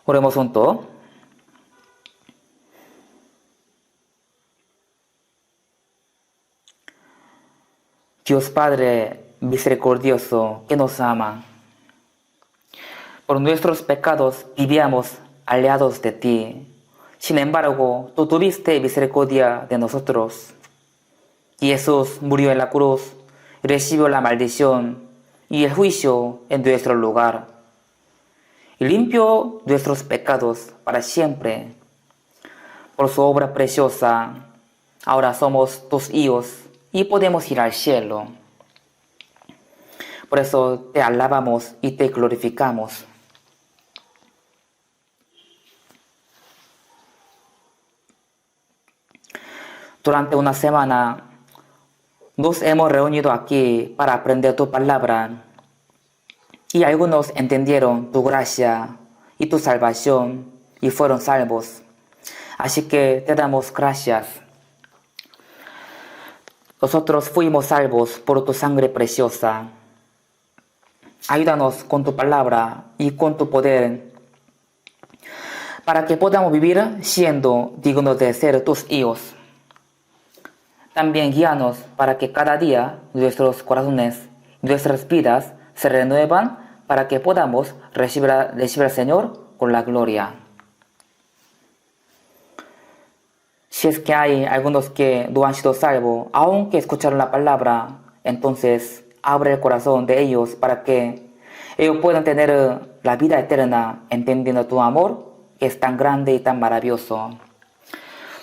Oremos juntos. Dios Padre misericordioso que nos ama, por nuestros pecados vivíamos alejados de ti. Sin embargo, tú tuviste misericordia de nosotros. Y Jesús murió en la cruz, recibió la maldición y el juicio en nuestro lugar, y limpió nuestros pecados para siempre. Por su obra preciosa, ahora somos tus hijos y podemos ir al cielo. Por eso te alabamos y te glorificamos. Durante una semana nos hemos reunido aquí para aprender tu palabra, y algunos entendieron tu gracia y tu salvación y fueron salvos. Así que te damos gracias. Nosotros fuimos salvos por tu sangre preciosa. Ayúdanos con tu palabra y con tu poder para que podamos vivir siendo dignos de ser tus hijos. También guíanos para que cada día nuestros corazones, nuestras vidas se renuevan para que podamos recibir al Señor con la gloria. Si es que hay algunos que no han sido salvos, aunque escucharon la palabra, entonces abre el corazón de ellos para que ellos puedan tener la vida eterna, entendiendo tu amor, que es tan grande y tan maravilloso.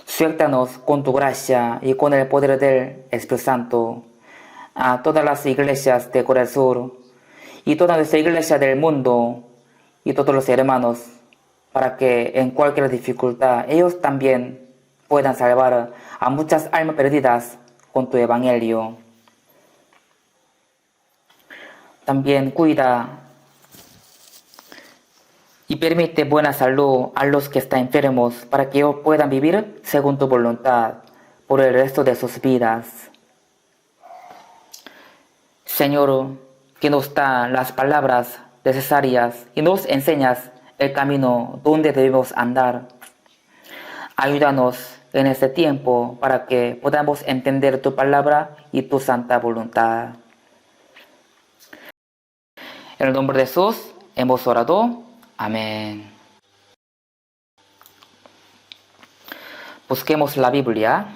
Suéltanos con tu gracia y con el poder del Espíritu Santo a todas las iglesias de Corea del Sur y toda nuestra iglesia del mundo y todos los hermanos, para que en cualquier dificultad ellos también puedan salvar a muchas almas perdidas con tu evangelio. También cuida y permite buena salud a los que están enfermos para que ellos puedan vivir según tu voluntad por el resto de sus vidas. Señor, que nos da las palabras necesarias y nos enseñas el camino donde debemos andar. Ayúdanos en este tiempo para que podamos entender tu palabra y tu santa voluntad. En el nombre de Jesús hemos orado. Amén. Busquemos la Biblia.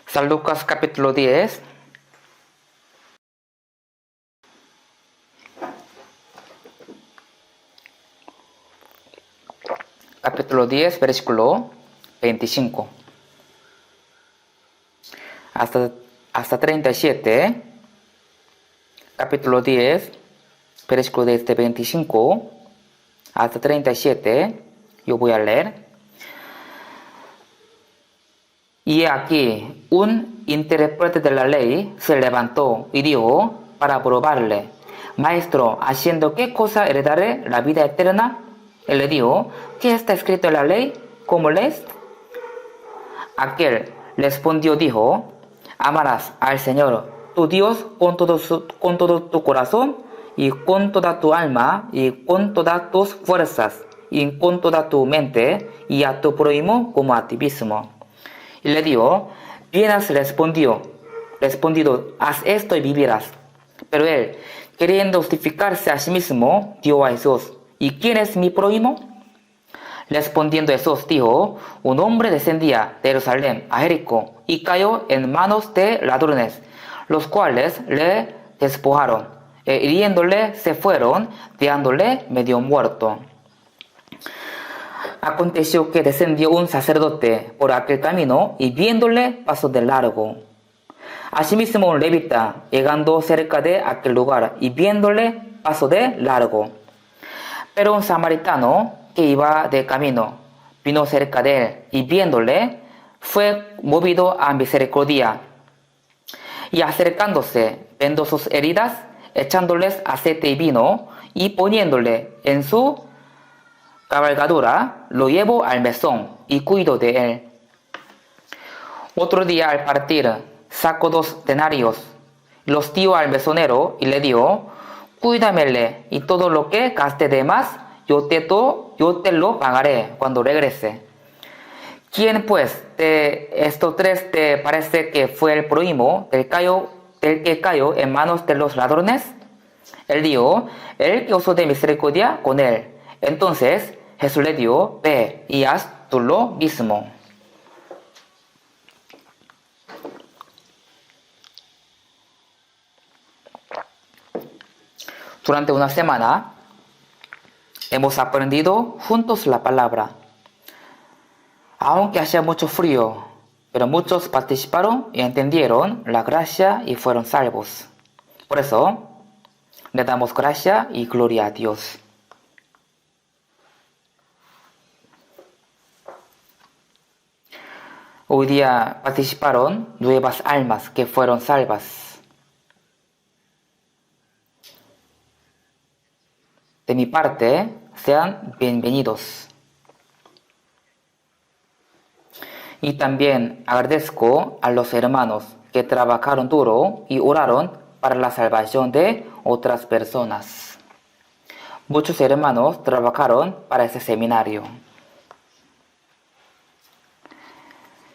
San Lucas capítulo 10. Capítulo 10, versículo 25. Hasta 37. Capítulo 10. Versículo desde 25 hasta 37, yo voy a leer. Y aquí un intérprete de la ley se levantó y dijo para probarle: Maestro, ¿haciendo qué cosa heredaré la vida eterna? Él le dijo: ¿Qué está escrito en la ley? ¿Cómo lees? Aquel respondió, dijo: Amarás al Señor tu Dios con todo tu corazón, y con toda tu alma, y con todas tus fuerzas, y con toda tu mente, y a tu prójimo como a ti mismo. Y le dijo: Bien has respondido, haz esto y vivirás. Pero él, queriendo justificarse a sí mismo, dijo a Jesús: ¿Y quién es mi prójimo? Respondiendo Jesús dijo: Un hombre descendía de Jerusalén a Jericó, y cayó en manos de ladrones, los cuales le despojaron. Hiriéndole se fueron, dejándole medio muerto. Aconteció que descendió un sacerdote por aquel camino y viéndole pasó de largo. Asimismo un levita, llegando cerca de aquel lugar y viéndole pasó de largo. Pero un samaritano que iba de camino vino cerca de él y viéndole fue movido a misericordia. Y acercándose, vendó sus heridas, echándoles aceite y vino, y poniéndole en su cabalgadura, lo llevó al mesón y cuidó de él. Otro día al partir, sacó 2 denarios, los dio al mesonero y le dijo: Cuídamele, y todo lo que gaste de más, yo te lo pagaré cuando regrese. ¿Quién pues de estos tres te parece que fue el prójimo del que cayó en manos de los ladrones? Él dijo, el que usó de misericordia con él. Entonces Jesús le dijo, ve y haz tú lo mismo. Durante una semana hemos aprendido juntos la palabra. Aunque hacía mucho frío, pero muchos participaron y entendieron la gracia y fueron salvos. Por eso, le damos gracia y gloria a Dios. Hoy día participaron nuevas almas que fueron salvas. De mi parte, sean bienvenidos. Y también agradezco a los hermanos que trabajaron duro y oraron para la salvación de otras personas. Muchos hermanos trabajaron para ese seminario.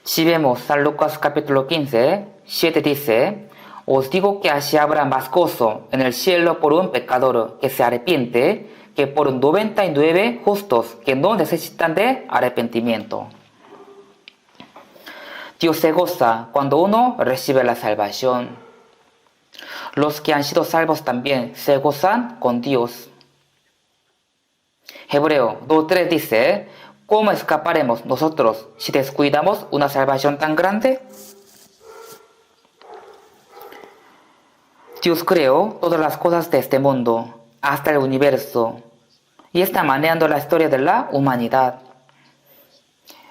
Si vemos San Lucas capítulo 15, 7 dice, os digo que así habrá más gozo en el cielo por un pecador que se arrepiente que por 99 justos que no necesitan de arrepentimiento. Dios se goza cuando uno recibe la salvación. Los que han sido salvos también se gozan con Dios. Hebreo 2.3 dice, ¿cómo escaparemos nosotros si descuidamos una salvación tan grande? Dios creó todas las cosas de este mundo, hasta el universo, y está manejando la historia de la humanidad.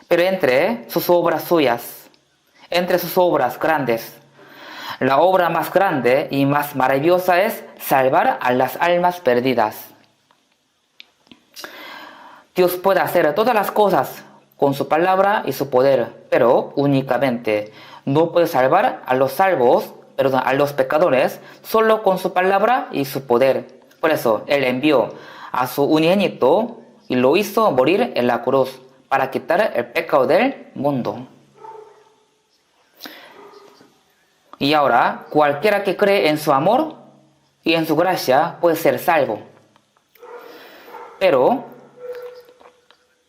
Pero entre sus obras suyas, entre sus obras grandes, la obra más grande y más maravillosa es salvar a las almas perdidas. Dios puede hacer todas las cosas con su palabra y su poder, pero únicamente no puede salvar a los a los pecadores, solo con su palabra y su poder. Por eso Él envió a su unigénito y lo hizo morir en la cruz para quitar el pecado del mundo. Y ahora, cualquiera que cree en su amor y en su gracia puede ser salvo. Pero,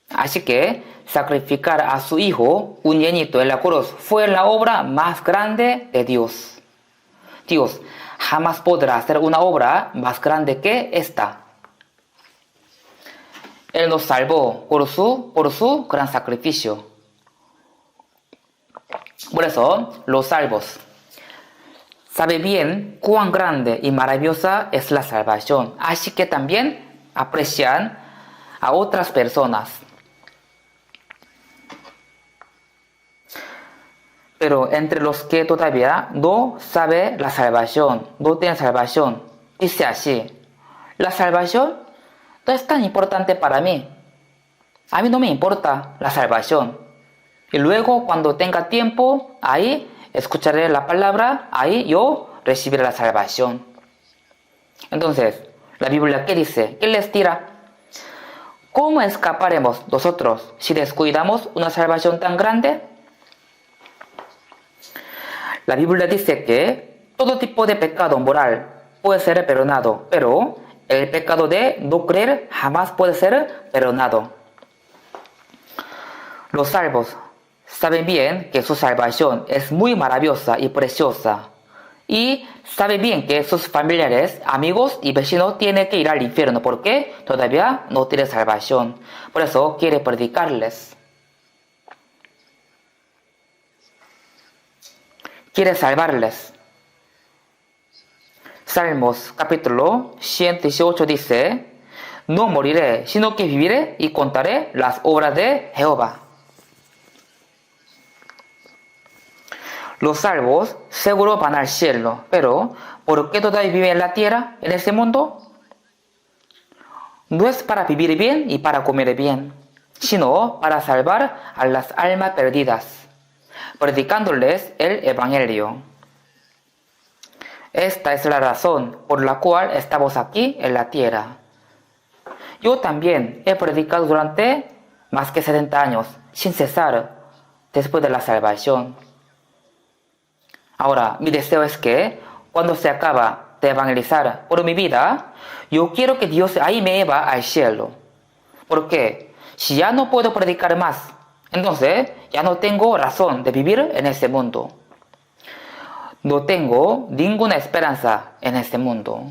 así que sacrificar a su Hijo unigénito en la cruz fue la obra más grande de Dios. Dios jamás podrá hacer una obra más grande que esta. Él nos salvó por su gran sacrificio. Por eso, los salvos saben bien cuán grande y maravillosa es la salvación, así que también aprecian a otras personas. Pero entre los que todavía no saben la salvación, no tienen salvación, dice así, la salvación no es tan importante para mí. A mí no me importa la salvación. Y luego cuando tenga tiempo, ahí escucharé la palabra, ahí yo recibiré la salvación. Entonces, la Biblia, ¿qué dice? ¿Qué les dirá? ¿Cómo escaparemos nosotros si descuidamos una salvación tan grande? La Biblia dice que todo tipo de pecado moral puede ser perdonado, pero el pecado de no creer jamás puede ser perdonado. Los salvos saben bien que su salvación es muy maravillosa y preciosa. Y saben bien que sus familiares, amigos y vecinos tienen que ir al infierno porque todavía no tienen salvación. Por eso quiere predicarles. Quiere salvarles. Salmos capítulo 118 dice, no moriré, sino que viviré y contaré las obras de Jehová. Los salvos seguro van al cielo, pero ¿por qué todavía viven en la tierra, en este mundo? No es para vivir bien y para comer bien, sino para salvar a las almas perdidas, predicándoles el Evangelio. Esta es la razón por la cual estamos aquí en la tierra. Yo también he predicado durante más que 70 años, sin cesar, después de la salvación. Ahora, mi deseo es que, cuando se acaba de evangelizar por mi vida, yo quiero que Dios ahí me lleve al cielo. Porque si ya no puedo predicar más, entonces ya no tengo razón de vivir en este mundo. No tengo ninguna esperanza en este mundo.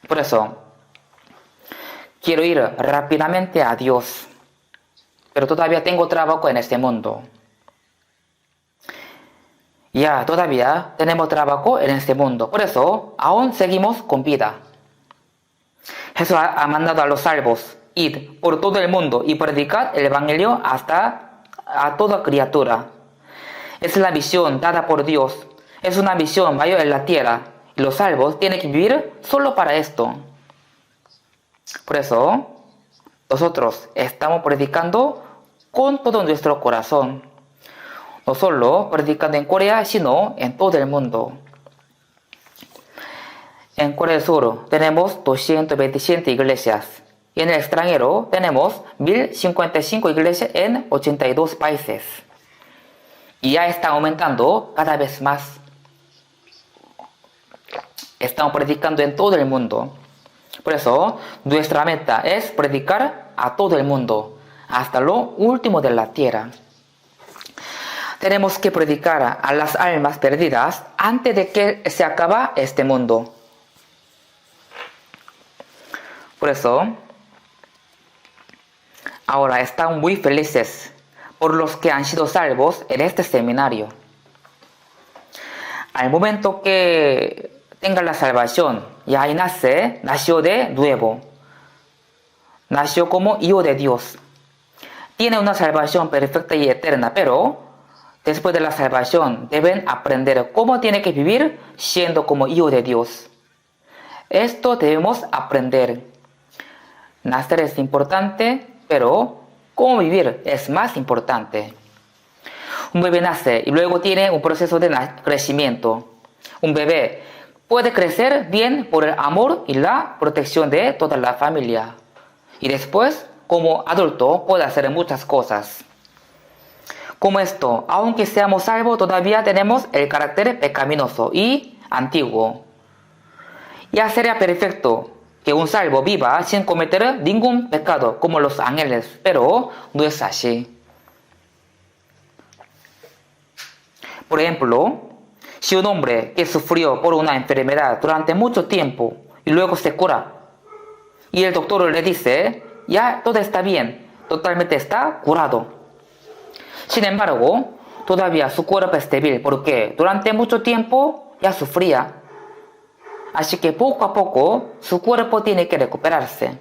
Por eso, quiero ir rápidamente a Dios, pero todavía tengo trabajo en este mundo. Ya, todavía tenemos trabajo en este mundo, por eso aún seguimos con vida. Jesús ha mandado a los salvos, id por todo el mundo y predicad el Evangelio a toda criatura. Es la misión dada por Dios, es una misión mayor en la tierra, y los salvos tienen que vivir solo para esto. Por eso, nosotros estamos predicando con todo nuestro corazón. No solo predicando en Corea, sino en todo el mundo. En Corea del Sur tenemos 227 iglesias. Y en el extranjero tenemos 1055 iglesias en 82 países. Y ya está aumentando cada vez más. Estamos predicando en todo el mundo. Por eso, nuestra meta es predicar a todo el mundo, hasta lo último de la tierra. Tenemos que predicar a las almas perdidas antes de que se acabe este mundo. Por eso, ahora están muy felices por los que han sido salvos en este seminario. Al momento que tenga la salvación, ya ahí nació de nuevo. Nació como hijo de Dios. Tiene una salvación perfecta y eterna, pero después de la salvación deben aprender cómo tiene que vivir siendo como hijo de Dios. Esto debemos aprender. Nacer es importante, pero cómo vivir es más importante. Un bebé nace y luego tiene un proceso de crecimiento. Un bebé puede crecer bien por el amor y la protección de toda la familia. Y después, como adulto, puede hacer muchas cosas. Como esto, aunque seamos salvos, todavía tenemos el carácter pecaminoso y antiguo. Ya sería perfecto que un salvo viva sin cometer ningún pecado como los ángeles, pero no es así. Por ejemplo, si un hombre que sufrió por una enfermedad durante mucho tiempo y luego se cura, y el doctor le dice, ya todo está bien, totalmente está curado. Sin embargo, todavía su cuerpo es débil porque durante mucho tiempo ya sufría. Así que poco a poco su cuerpo tiene que recuperarse.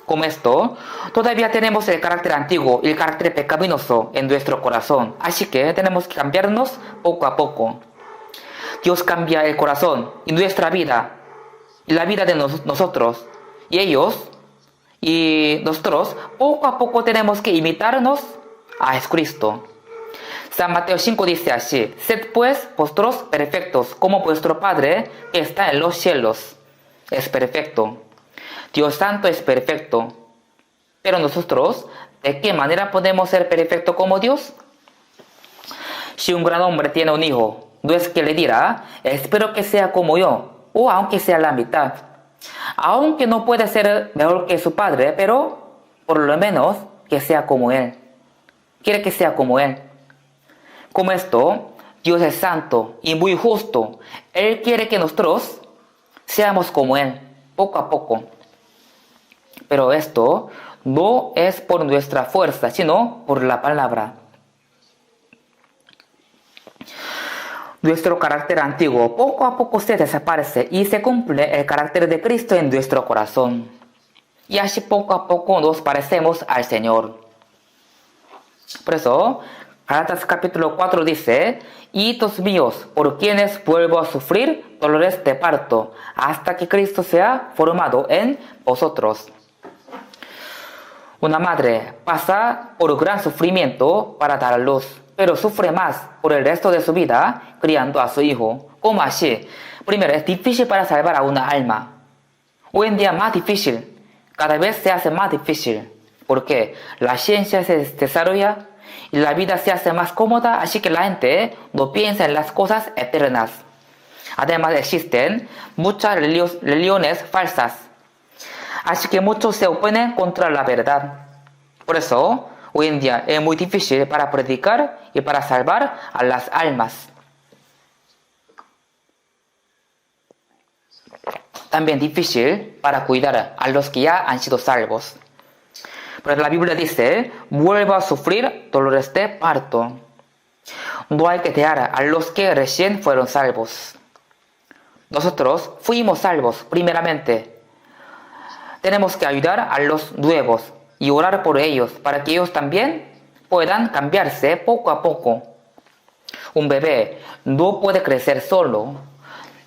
Como esto, todavía tenemos el carácter antiguo y el carácter pecaminoso en nuestro corazón. Así que tenemos que cambiarnos poco a poco. Dios cambia el corazón y nuestra vida y la vida de nosotros. Y ellos y nosotros poco a poco tenemos que imitarnos a Jesucristo. San Mateo 5 dice así: sed pues vosotros perfectos, como vuestro Padre que está en los cielos es perfecto. Dios Santo es perfecto. Pero nosotros, ¿de qué manera podemos ser perfectos como Dios? Si un gran hombre tiene un hijo, no es que le dirá, espero que sea como yo, o aunque sea la mitad. Aunque no puede ser mejor que su padre, pero por lo menos que sea como él. Quiere que sea como él. Como esto, Dios es santo y muy justo. Él quiere que nosotros seamos como él, poco a poco. Pero esto no es por nuestra fuerza, sino por la palabra. Nuestro carácter antiguo poco a poco se desaparece y se cumple el carácter de Cristo en nuestro corazón. Y así poco a poco nos parecemos al Señor. Por eso, Gálatas capítulo 4 dice: hijitos míos, por quienes vuelvo a sufrir dolores de parto, hasta que Cristo sea formado en vosotros. Una madre pasa por gran sufrimiento para dar a luz, pero sufre más por el resto de su vida criando a su hijo. ¿Cómo así? Primero, es difícil para salvar a una alma. hoy en día más difícil, cada vez se hace más difícil, porque la ciencia se desarrolla y la vida se hace más cómoda, así que la gente no piensa en las cosas eternas. Además existen muchas religiones falsas, así que muchos se oponen contra la verdad. Por eso, hoy en día es muy difícil para predicar y para salvar a las almas. También difícil para cuidar a los que ya han sido salvos. Pero la Biblia dice, vuelva a sufrir dolores de parto. No hay que dejar a los que recién fueron salvos. Nosotros fuimos salvos primeramente. Tenemos que ayudar a los nuevos y orar por ellos para que ellos también puedan cambiarse poco a poco. Un bebé no puede crecer solo.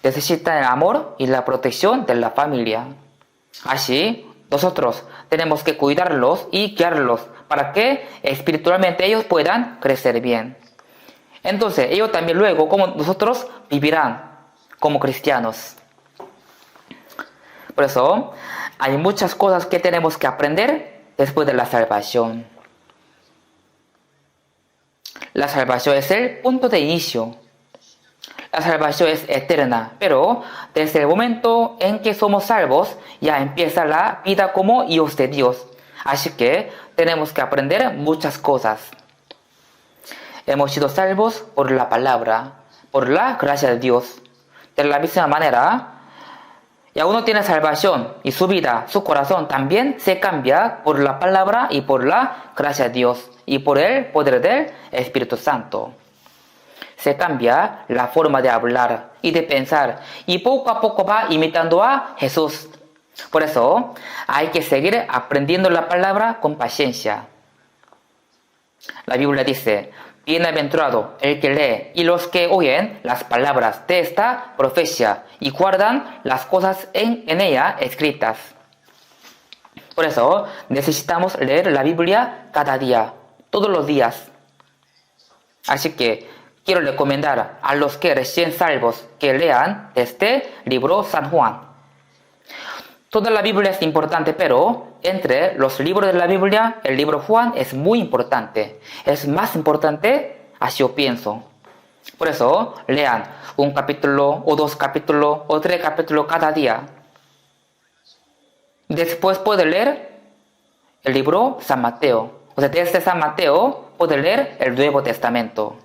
Necesita el amor y la protección de la familia. Así, nosotros tenemos que cuidarlos y guiarlos para que espiritualmente ellos puedan crecer bien. Entonces, ellos también luego, como nosotros, vivirán como cristianos. Por eso, hay muchas cosas que tenemos que aprender después de la salvación. La salvación es el punto de inicio. La salvación es eterna, pero desde el momento en que somos salvos, ya empieza la vida como hijos de Dios. Así que tenemos que aprender muchas cosas. Hemos sido salvos por la palabra, por la gracia de Dios. De la misma manera, ya uno tiene salvación y su vida, su corazón también se cambia por la palabra y por la gracia de Dios y por el poder del Espíritu Santo. Se cambia la forma de hablar y de pensar y poco a poco va imitando a Jesús. Por eso hay que seguir aprendiendo la palabra con paciencia. La Biblia dice, bienaventurado el que lee y los que oyen las palabras de esta profecía y guardan las cosas en ella escritas. Por eso necesitamos leer la Biblia cada día, todos los días. Así que quiero recomendar a los que recién salvos que lean este libro San Juan. Toda la Biblia es importante, pero entre los libros de la Biblia, el libro Juan es muy importante. Es más importante, así yo pienso. Por eso, lean un capítulo, o 2 capítulos, o 3 capítulos cada día. Después puede leer el libro San Mateo. O sea, desde San Mateo puede leer el Nuevo Testamento.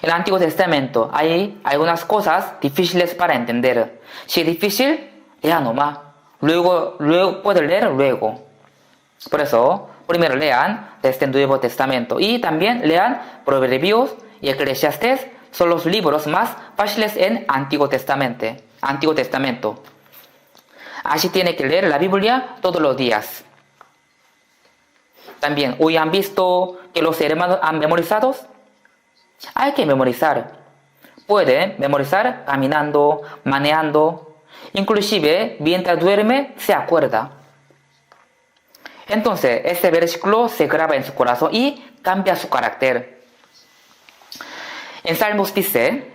En el Antiguo Testamento hay algunas cosas difíciles para entender. Si es difícil, lea nomás. Luego puede leer luego. Por eso, primero lean desde el Nuevo Testamento y también lean Proverbios y Eclesiastés. Son los libros más fáciles en Antiguo Testamento. Así tiene que leer la Biblia todos los días. También, hoy han visto que los hermanos han memorizado. Hay que memorizar. Pueden memorizar caminando, manejando. Inclusive, mientras duerme, se acuerda. Entonces, este versículo se graba en su corazón y cambia su carácter. En Salmos dice,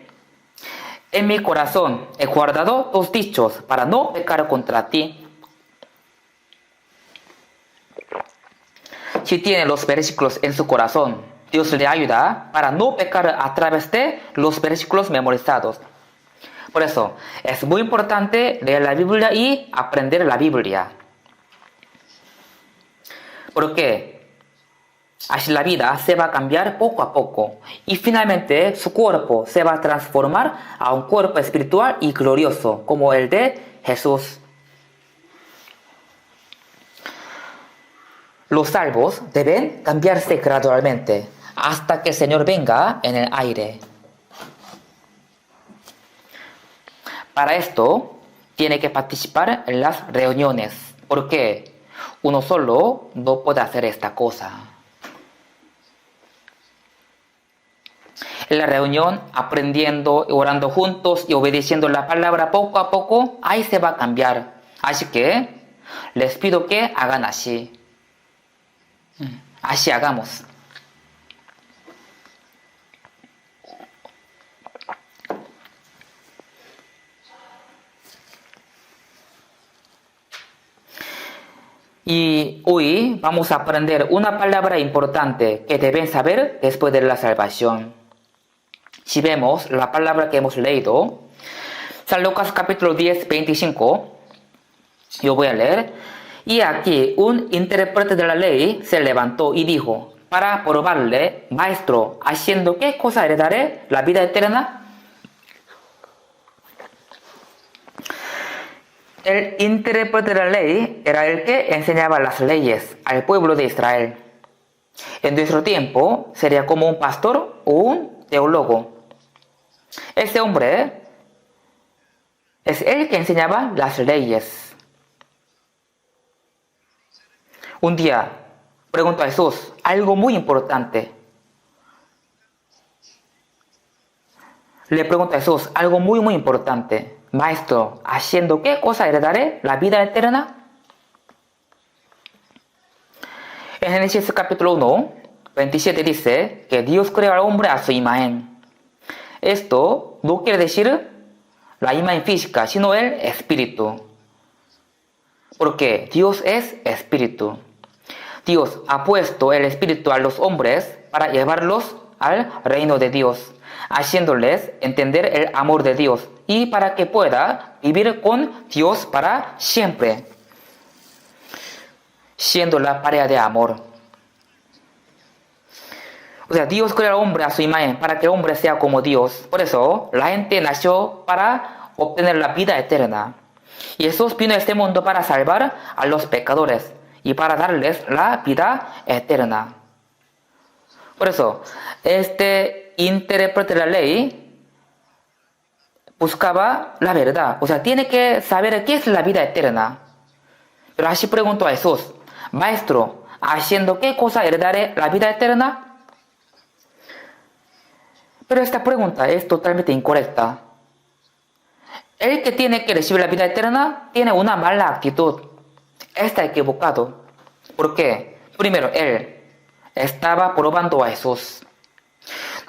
en mi corazón he guardado tus dichos para no pecar contra ti. Si tiene los versículos en su corazón, Dios le ayuda para no pecar a través de los versículos memorizados. Por eso, es muy importante leer la Biblia y aprender la Biblia. Porque así la vida se va a cambiar poco a poco y finalmente su cuerpo se va a transformar a un cuerpo espiritual y glorioso como el de Jesús. Los salvos deben cambiarse gradualmente hasta que el Señor venga en el aire. Para esto, tiene que participar en las reuniones, porque uno solo no puede hacer esta cosa. En la reunión, aprendiendo, orando juntos y obedeciendo la palabra poco a poco, ahí se va a cambiar. Así que les pido que hagan así. Así hagamos. Y hoy vamos a aprender una palabra importante que deben saber después de la salvación. Si vemos la palabra que hemos leído, San Lucas capítulo 10, 25, yo voy a leer. Y aquí un intérprete de la ley se levantó y dijo, para probarle, maestro, ¿haciendo qué cosa heredaré la vida eterna? El intérprete de la ley era el que enseñaba las leyes al pueblo de Israel. En nuestro tiempo sería como un pastor o un teólogo. Este hombre es el que enseñaba las leyes. Un día preguntó a Jesús algo muy importante. Le pregunta a Jesús algo muy importante. Maestro, ¿haciendo qué cosa heredaré la vida eterna? En Génesis capítulo 1, 27 dice que Dios creó al hombre a su imagen. Esto no quiere decir la imagen física, sino el espíritu. Porque Dios es espíritu. Dios ha puesto el espíritu a los hombres para llevarlos al reino de Dios, haciéndoles entender el amor de Dios y para que pueda vivir con Dios para siempre, siendo la pareja de amor. O sea, Dios creó al hombre a su imagen para que el hombre sea como Dios. Por eso, la gente nació para obtener la vida eterna. Y Jesús vino a este mundo para salvar a los pecadores y para darles la vida eterna. Por eso, este intérprete de la ley buscaba la verdad. O sea, tiene que saber qué es la vida eterna. Pero así preguntó a Jesús, Maestro, ¿haciendo qué cosa heredaré la vida eterna? Pero esta pregunta es totalmente incorrecta. El que tiene que recibir la vida eterna tiene una mala actitud. Está equivocado. ¿Por qué? Primero, él estaba probando a Jesús.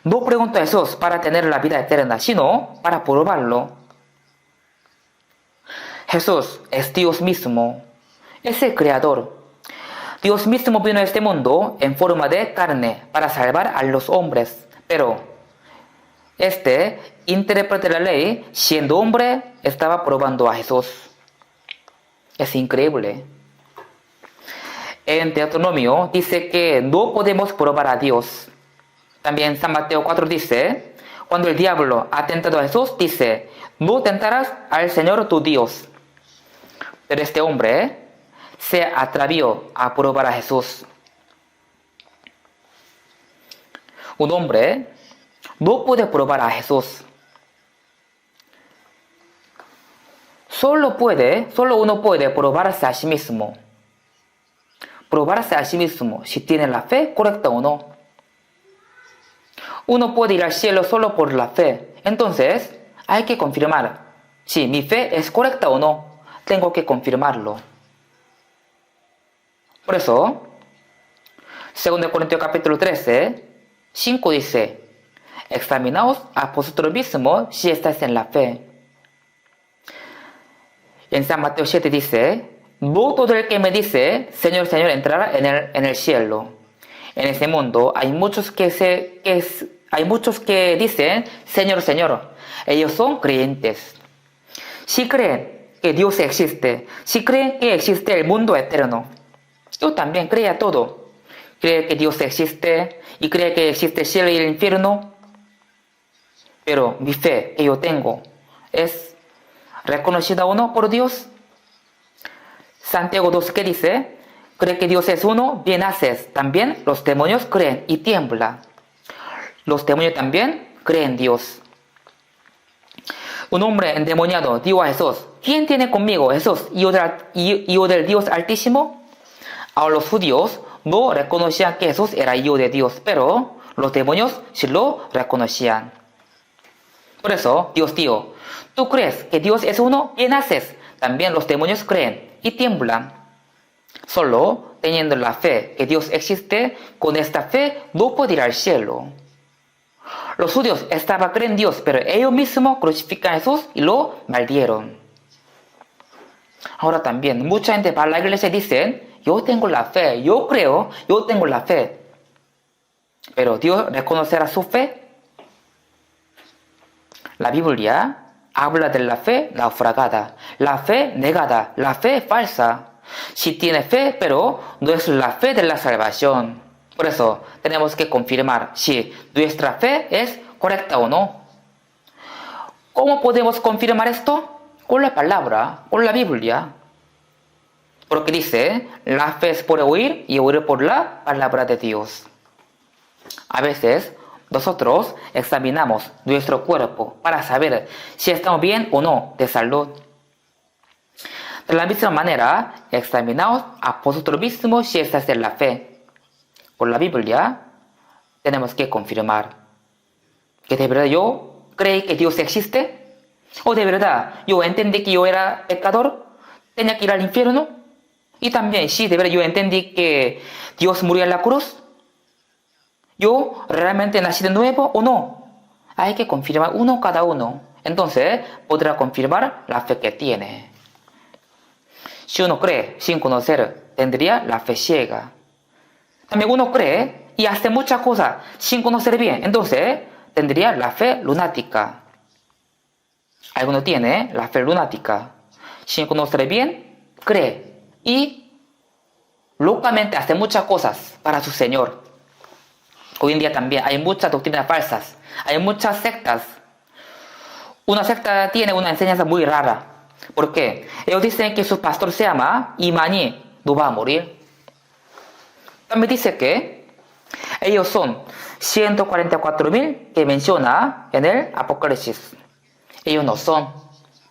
No preguntó a Jesús para tener la vida eterna, sino para probarlo. Jesús es Dios mismo, es el Creador. Dios mismo vino a este mundo en forma de carne para salvar a los hombres. Pero este intérprete de la ley, siendo hombre, estaba probando a Jesús. Es increíble. En Deuteronomio dice que no podemos probar a Dios. También San Mateo 4 dice, cuando el diablo ha tentado a Jesús, dice, no tentarás al Señor tu Dios. Pero este hombre se atrevió a probar a Jesús. Un hombre no puede probar a Jesús. Solo uno puede probarse a sí mismo. Probarse a sí mismo si tiene la fe correcta o no. Uno puede ir al cielo solo por la fe. Entonces, hay que confirmar si mi fe es correcta o no. Tengo que confirmarlo. Por eso, 2 Corintios capítulo 13, 5 dice, examinaos a vosotros mismos si estáis en la fe. En San Mateo 7 dice, no todo el que me dice, Señor, Señor, entrará en el cielo. En ese mundo hay muchos que dicen, Señor, Señor. Ellos son creyentes. Si creen que Dios existe, si creen que existe el mundo eterno, yo también creo todo. Creo que Dios existe y creo que existe el cielo y el infierno. Pero mi fe que yo tengo es reconocida o no por Dios. Santiago 2, ¿qué dice? Cree que Dios es uno, bien haces. También los demonios creen y tiemblan. Los demonios también creen en Dios. Un hombre endemoniado dijo a Jesús, ¿quién tiene conmigo, Jesús, hijo del Dios Altísimo? Ahora los judíos no reconocían que Jesús era hijo de Dios, pero los demonios sí lo reconocían. Por eso Dios dijo, ¿tú crees que Dios es uno? Bien haces. También los demonios creen y tiemblan. Solo teniendo la fe que Dios existe, con esta fe no puede ir al cielo. Los judíos estaban creyendo en Dios, pero ellos mismos crucifican a Jesús y lo maldieron. Ahora también, mucha gente para la iglesia dicen, yo tengo la fe, yo creo, yo tengo la fe. Pero Dios reconocerá su fe. La Biblia habla de la fe naufragada, la fe negada, la fe falsa. Si tiene fe, pero no es la fe de la salvación. Por eso tenemos que confirmar si nuestra fe es correcta o no. ¿Cómo podemos confirmar esto? Con la palabra, con la Biblia. Porque dice, la fe es por oír y oír por la palabra de Dios. A veces nosotros examinamos nuestro cuerpo para saber si estamos bien o no de salud. De la misma manera, examinaos a vosotros mismos si estáis en la fe. Con la Biblia tenemos que confirmar que de verdad yo creí que Dios existe, o de verdad yo entendí que yo era pecador, tenía que ir al infierno, y también si de verdad yo entendí que Dios murió en la cruz, ¿yo realmente nací de nuevo o no? Hay que confirmar uno cada uno. Entonces podrá confirmar la fe que tiene. Si uno cree sin conocer, tendría la fe ciega. También uno cree y hace muchas cosas sin conocer bien. Entonces tendría la fe lunática. Alguno tiene la fe lunática. Sin conocer bien, cree y locamente hace muchas cosas para su Señor. Hoy en día también hay muchas doctrinas falsas, hay muchas sectas. Una secta tiene una enseñanza muy rara. ¿Por qué? Ellos dicen que su pastor se llama y mañana no va a morir. También dice que ellos son 144.000 que menciona en el Apocalipsis. Ellos no son,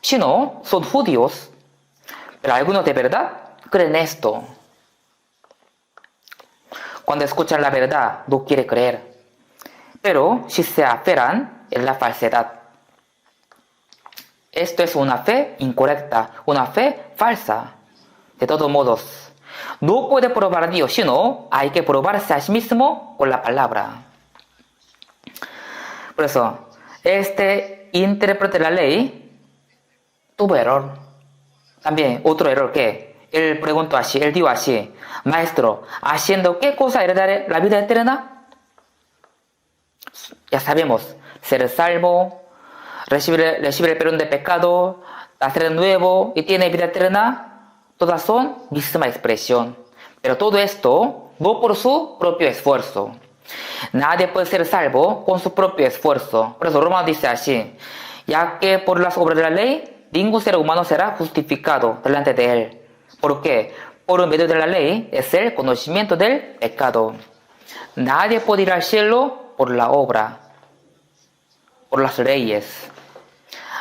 sino son judíos. Pero algunos de verdad creen esto. Cuando escuchan la verdad, no quieren creer. Pero si se aferran en la falsedad. Esto es una fe incorrecta, una fe falsa. De todos modos, no puede probar a Dios, sino hay que probarse a sí mismo con la palabra. Por eso, este intérprete de la ley tuvo error. También otro error que él preguntó así, él dijo así: Maestro, ¿haciendo qué cosa heredaré la vida eterna? Ya sabemos, ser salvo, recibir el perdón de pecado, nacer de nuevo y tiene vida eterna, todas son misma expresión. Pero todo esto no por su propio esfuerzo. Nadie puede ser salvo con su propio esfuerzo. Por eso Romanos dice así: ya que por las obras de la ley, ningún ser humano será justificado delante de él. ¿Por qué? Por medio de la ley es el conocimiento del pecado. Nadie puede ir al cielo por la obra, por las leyes.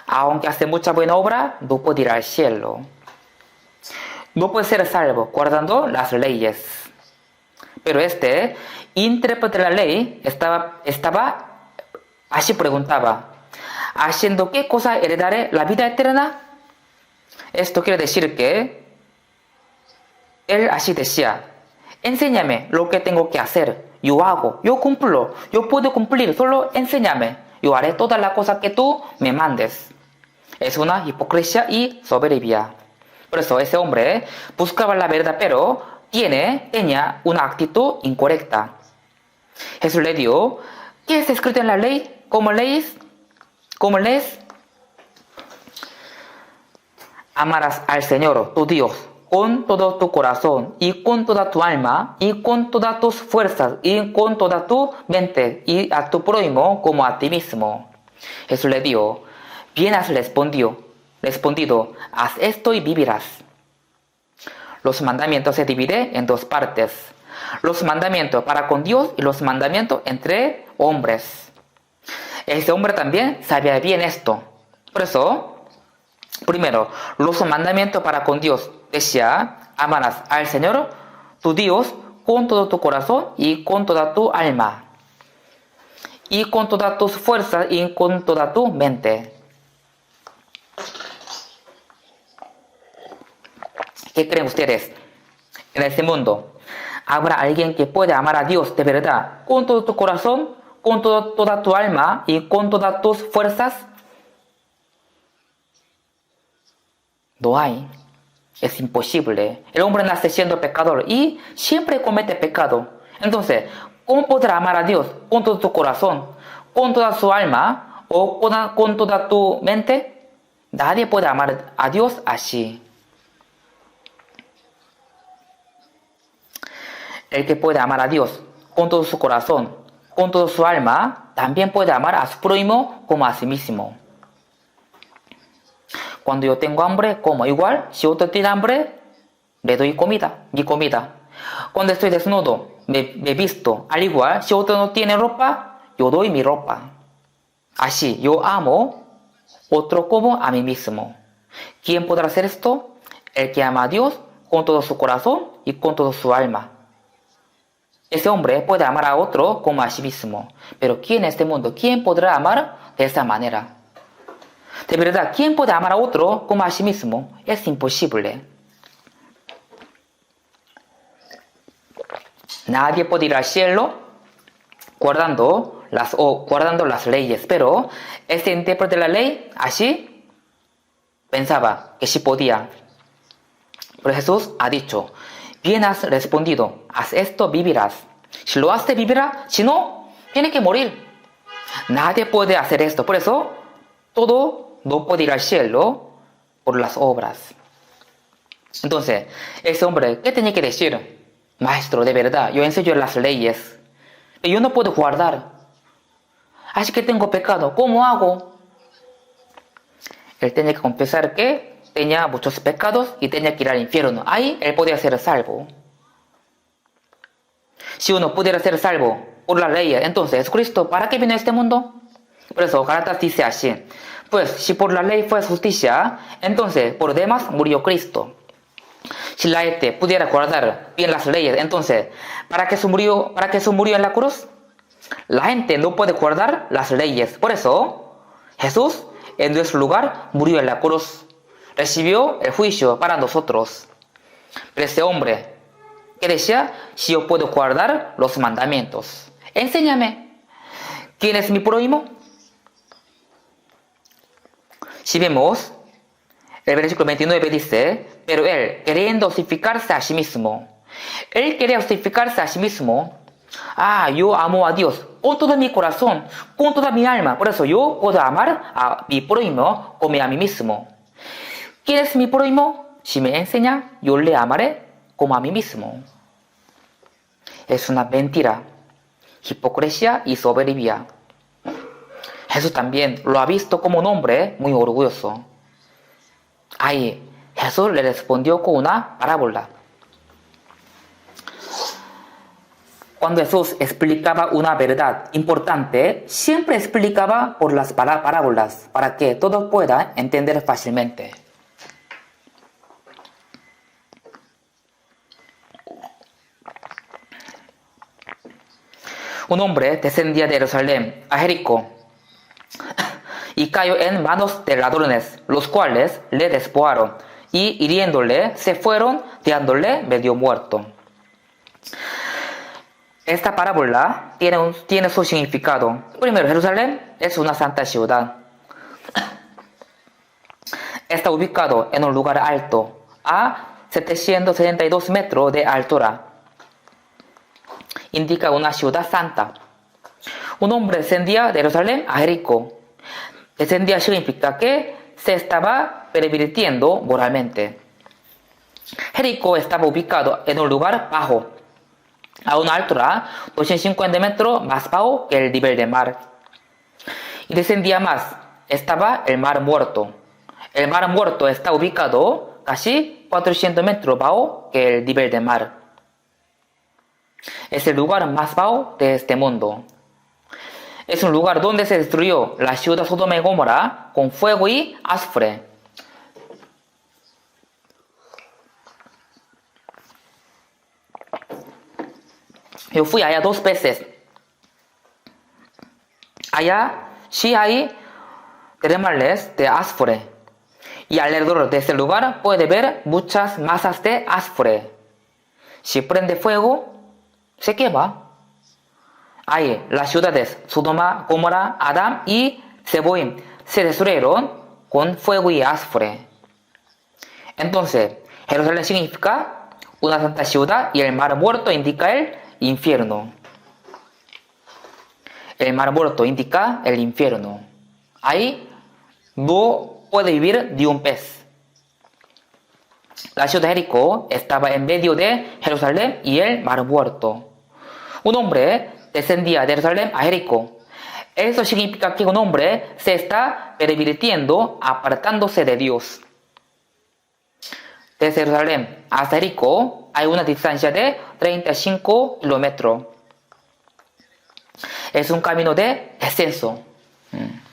Aunque hace mucha buena obra, no puede ir al cielo. No puede ser salvo guardando las leyes. Pero este intérprete de la ley estaba así preguntaba: ¿haciendo qué cosa heredaré la vida eterna? Esto quiere decir que él así decía: enséñame lo que tengo que hacer. Yo hago, yo cumplo, yo puedo cumplir, solo enséñame. Yo haré todas las cosas que tú me mandes. Es una hipocresía y soberbia. Por eso ese hombre buscaba la verdad, pero tenía una actitud incorrecta. Jesús le dijo: ¿qué está escrito en la ley? ¿Cómo lees? ¿Cómo lees? Amarás al Señor, tu Dios, con todo tu corazón, y con toda tu alma, y con todas tus fuerzas, y con toda tu mente, y a tu prójimo como a ti mismo. Jesús le dijo: bien has respondido, haz esto y vivirás. Los mandamientos se dividen en dos partes: los mandamientos para con Dios y los mandamientos entre hombres. Ese hombre también sabía bien esto. Por eso, primero, los mandamientos para con Dios decía: amarás al Señor, tu Dios, con todo tu corazón y con toda tu alma, y con todas tus fuerzas y con toda tu mente. ¿Qué creen ustedes? En este mundo, ¿habrá alguien que pueda amar a Dios de verdad con todo tu corazón, con toda tu alma y con todas tus fuerzas? No hay. Es imposible. El hombre nace siendo pecador y siempre comete pecado. Entonces, ¿cómo podrá amar a Dios con todo tu corazón, con toda su alma o con toda tu mente? Nadie puede amar a Dios así. El que puede amar a Dios con todo su corazón, con toda su alma, también puede amar a su prójimo como a sí mismo. Cuando yo tengo hambre, como. Igual, si otro tiene hambre, le doy comida, mi comida. Cuando estoy desnudo, me visto. Al igual, si otro no tiene ropa, yo doy mi ropa. Así, yo amo otro como a mí mismo. ¿Quién podrá hacer esto? El que ama a Dios con todo su corazón y con toda su alma. Ese hombre puede amar a otro como a sí mismo. Pero ¿quién en este mundo? ¿Quién podrá amar de esa manera? De verdad, ¿quién puede amar a otro como a sí mismo? Es imposible. Nadie puede ir al cielo guardando las leyes, pero este intérprete de la ley, así, pensaba que sí podía. Pero Jesús ha dicho, bien has respondido, haz esto, vivirás. Si lo haces, vivirá, si no, tiene que morir. Nadie puede hacer esto, por eso, todo no puede ir al cielo por las obras. Entonces, ese hombre, ¿qué tenía que decir? Maestro, de verdad, yo enseño las leyes, pero yo no puedo guardar. Así que tengo pecado, ¿cómo hago? Él tenía que confesar que tenía muchos pecados y tenía que ir al infierno. Ahí él podía ser salvo. Si uno pudiera ser salvo por las leyes, entonces Jesucristo, ¿para qué vino a este mundo? Por eso Gálatas dice así, pues si por la ley fue justicia, entonces por demás murió Cristo. Si la gente pudiera guardar bien las leyes, entonces, ¿para qué se murió en la cruz? La gente no puede guardar las leyes. Por eso, Jesús, en nuestro lugar, murió en la cruz. Recibió el juicio para nosotros. Pero ese hombre, que decía, si yo puedo guardar los mandamientos, enséñame. ¿Quién es mi prójimo? Si vemos, el versículo 29 dice, pero él, queriendo justificarse a sí mismo. Él quería justificarse a sí mismo. Yo amo a Dios con todo mi corazón, con toda mi alma. Por eso yo puedo amar a mi prójimo como a mí mismo. ¿Quién es mi prójimo? Si me enseña, yo le amaré como a mí mismo. Es una mentira, hipocresía y soberbia. Jesús también lo ha visto como un hombre muy orgulloso. Ahí Jesús le respondió con una parábola. Cuando Jesús explicaba una verdad importante, siempre explicaba por las parábolas para que todos puedan entender fácilmente. Un hombre descendía de Jerusalén a Jericó y cayó en manos de ladrones, los cuales le despojaron y hiriéndole se fueron, dejándole medio muerto. Esta parábola tiene su significado. Primero, Jerusalén es una santa ciudad. Está ubicado en un lugar alto, a 772 metros de altura. Indica una ciudad santa. Un hombre descendía de Jerusalén a Jericó. Descendía significa que se estaba pervirtiendo moralmente. Jericó estaba ubicado en un lugar bajo, a una altura 250 metros más bajo que el nivel del mar. Y descendía más, estaba el mar muerto. El mar muerto está ubicado casi 400 metros bajo que el nivel del mar. Es el lugar más bajo de este mundo. Es un lugar donde se destruyó la ciudad Sodoma y Gomorra con fuego y azufre. Yo fui allá 2 veces. Allá sí hay termales de azufre. Y alrededor de ese lugar puede ver muchas masas de azufre. Si prende fuego, se quema. Ahí las ciudades Sodoma, Gomorra, Adán y Seboim se destruyeron con fuego y azufre. Entonces, Jerusalén significa una santa ciudad y el mar muerto indica el infierno. El mar muerto indica el infierno. Ahí no puede vivir ni un pez. La ciudad de Jericó estaba en medio de Jerusalén y el mar muerto. Un hombre descendía de Jerusalén a Jericó. Eso significa que un hombre se está pervirtiendo, apartándose de Dios. Desde Jerusalén hasta Jericó hay una distancia de 35 kilómetros. Es un camino de descenso,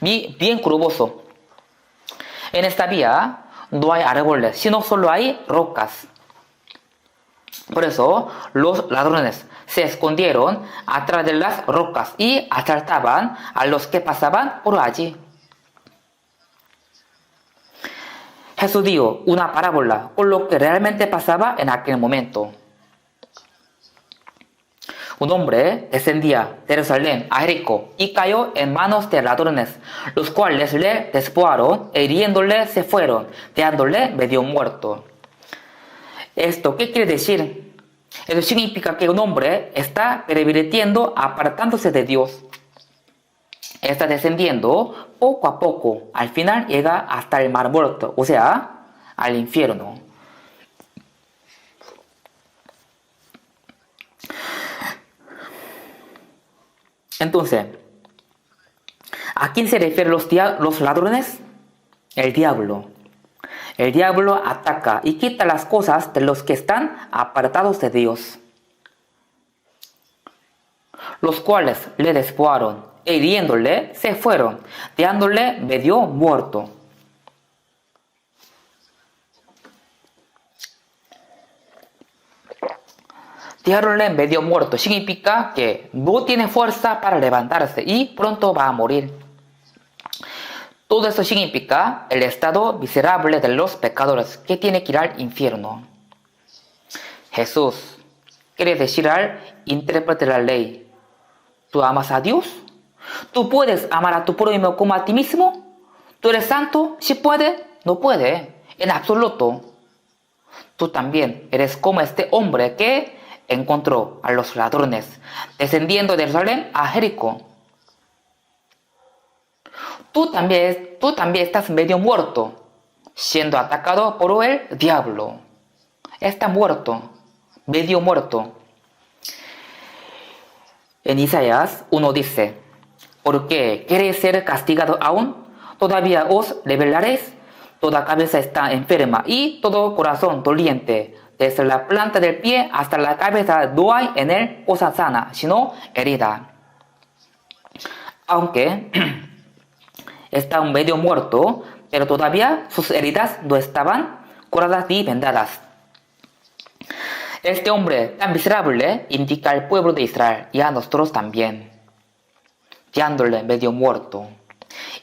bien curvoso. En esta vía no hay árboles, sino solo hay rocas. Por eso los ladrones se escondieron atrás de las rocas y asaltaban a los que pasaban por allí. Jesús dio una parábola con lo que realmente pasaba en aquel momento. Un hombre descendía de Jerusalén a Jericó y cayó en manos de ladrones, los cuales le despojaron e hiriéndole se fueron, dejándole medio muerto. ¿Esto qué quiere decir? Eso significa que un hombre está pervirtiendo, apartándose de Dios. Está descendiendo poco a poco. Al final llega hasta el mar muerto, o sea, al infierno. Entonces, ¿a quién se refieren los ladrones? El diablo. El diablo ataca y quita las cosas de los que están apartados de Dios, los cuales le despojaron e hiriéndole se fueron, dejándole medio muerto. Dejándole medio muerto significa que no tiene fuerza para levantarse y pronto va a morir. Todo eso significa el estado miserable de los pecadores que tiene que ir al infierno. Jesús quiere decir al intérprete de la ley: ¿tú amas a Dios? ¿Tú puedes amar a tu prójimo como a ti mismo? ¿Tú eres santo? ¿Sí puede? No puede, en absoluto. Tú también eres como este hombre que encontró a los ladrones descendiendo de Jerusalén a Jericó. Tú también estás medio muerto, siendo atacado por el diablo. Está muerto, medio muerto. En Isaías 1 dice: ¿por qué queréis ser castigado aún? Todavía os rebelaréis. Toda cabeza está enferma y todo corazón doliente. Desde la planta del pie hasta la cabeza no hay en él cosa sana, sino herida. Aunque está un medio muerto, pero todavía sus heridas no estaban curadas ni vendadas. Este hombre tan miserable indica al pueblo de Israel y a nosotros también, dejándole medio muerto.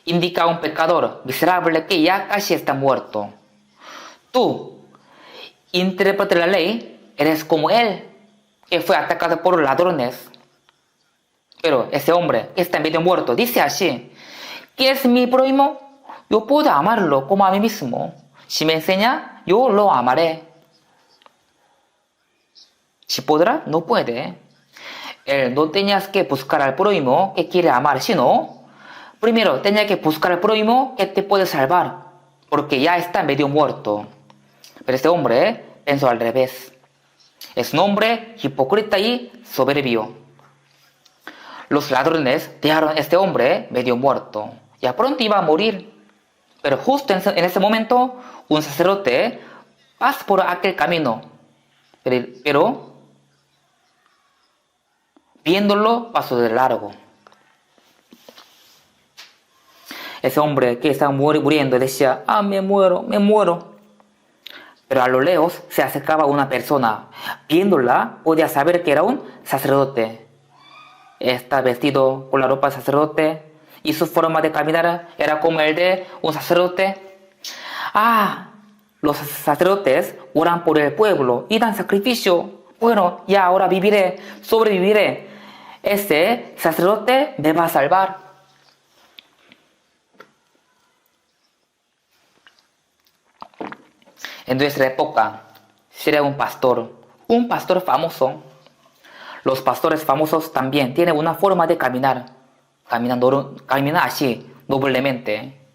Indica a un pecador miserable que ya casi está muerto. Tú, intérprete de la ley, eres como él, que fue atacado por ladrones. Pero ese hombre que está medio muerto dice así: ¿qué es mi prójimo? Yo puedo amarlo como a mí mismo. Si me enseña, yo lo amaré. Si podrá, no puede. Él no tenía que buscar al prójimo que quiere amar, sino primero tenía que buscar al prójimo que te puede salvar, porque ya está medio muerto. Pero este hombre pensó al revés. Es un hombre hipócrita y soberbio. Los ladrones dejaron a este hombre medio muerto. Ya pronto iba a morir. Pero justo en ese momento, un sacerdote pasa por aquel camino. Pero viéndolo, pasó de largo. Ese hombre que estaba muriendo decía: me muero, me muero. Pero a lo lejos se acercaba una persona. Viéndola, podía saber que era un sacerdote. Está vestido con la ropa de sacerdote y su forma de caminar era como el de un sacerdote. Los sacerdotes oran por el pueblo y dan sacrificio. Bueno, ya ahora viviré, sobreviviré. Ese sacerdote me va a salvar. En nuestra época, sería un pastor famoso. Los pastores famosos también tienen una forma de caminar, camina así, noblemente.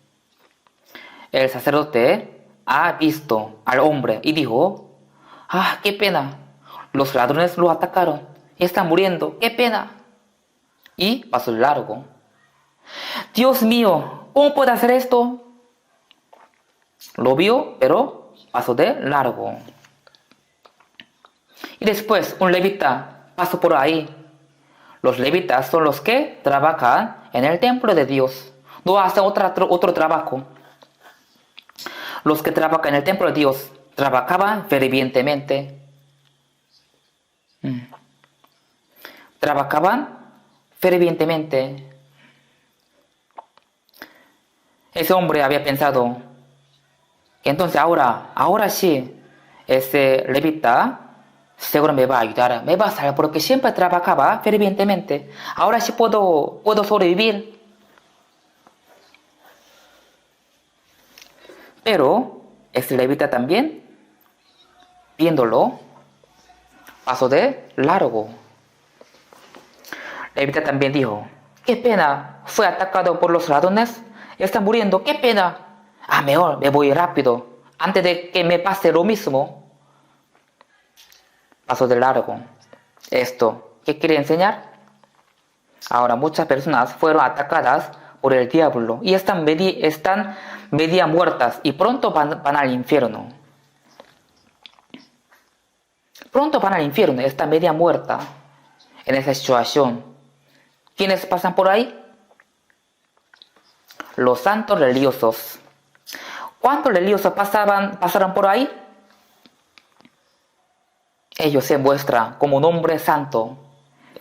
El sacerdote ha visto al hombre y dijo, ¡ah, qué pena! Los ladrones lo atacaron, está muriendo, ¡qué pena! Y pasó de largo. Dios mío, ¿cómo puede hacer esto? Lo vio, pero pasó de largo. Y después un levita pasó por ahí. Los levitas son los que trabajan en el templo de Dios. No hacen otro trabajo. Los que trabajan en el templo de Dios trabajaban fervientemente. Trabajaban fervientemente. Ese hombre había pensado que entonces ahora sí, ese levita seguro me va a ayudar, me va a salvar porque siempre trabajaba fervientemente. Ahora sí puedo sobrevivir. Pero ese levita también, viéndolo, pasó de largo. Levita también dijo, qué pena, fue atacado por los ladrones, está muriendo, qué pena. Mejor me voy rápido, antes de que me pase lo mismo. Pasó de largo. Esto, ¿qué quiere enseñar? Ahora muchas personas fueron atacadas por el diablo y están media muertas y pronto van al infierno. Pronto van al infierno, está media muerta en esa situación. ¿Quiénes pasan por ahí? Los santos religiosos. ¿Cuántos religiosos pasaron por ahí? Ellos se muestran como un hombre santo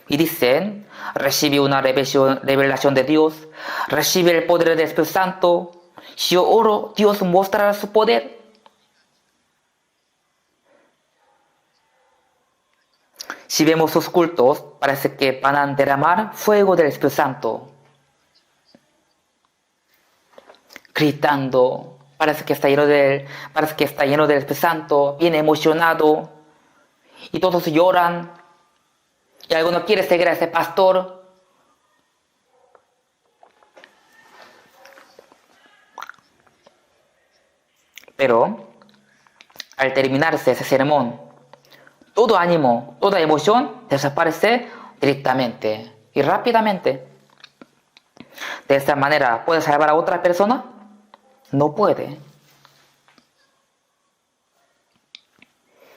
y dicen, recibe una revelación de Dios, recibe el poder del Espíritu Santo. Si yo oro, Dios mostrará su poder. Si vemos sus cultos, parece que van a derramar fuego del Espíritu Santo. Gritando, parece que está lleno del Espíritu Santo, bien emocionado. Y todos lloran. Y alguno quiere seguir a ese pastor. Pero, al terminarse ese sermón, todo ánimo, toda emoción desaparece directamente y rápidamente. De esta manera, ¿puede salvar a otra persona? No puede.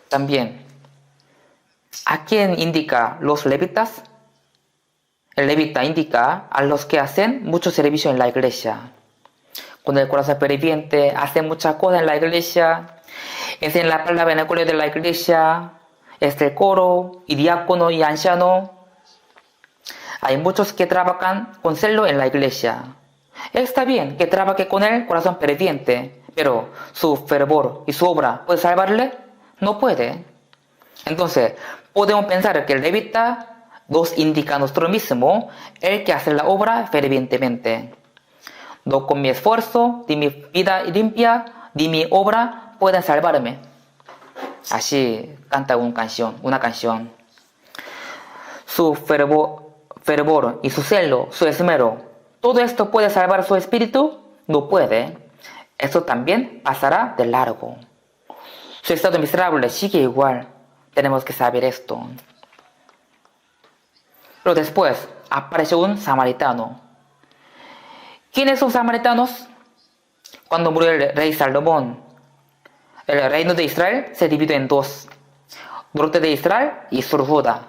También, ¿a quién indica los levitas? El levita indica a los que hacen mucho servicio en la iglesia. Con el corazón ferviente, hacen muchas cosas en la iglesia, enseñan la palabra en el colegio de la iglesia, el coro, y diácono y anciano. Hay muchos que trabajan con celo en la iglesia. Está bien que trabaje con el corazón ferviente, pero su fervor y su obra, ¿puede salvarle? No puede. Entonces, podemos pensar que el levita nos indica a nosotros mismos el que hace la obra fervientemente. No con mi esfuerzo, ni mi vida limpia, ni mi obra pueden salvarme. Así canta una canción. Su fervor y su celo, su esmero, ¿todo esto puede salvar su espíritu? No puede. Esto también pasará de largo. Su estado miserable sigue igual. Tenemos que saber esto. Pero después apareció un samaritano. ¿Quiénes son samaritanos? Cuando murió el rey Salomón, el reino de Israel se dividió en dos: norte de Israel y sur Judá.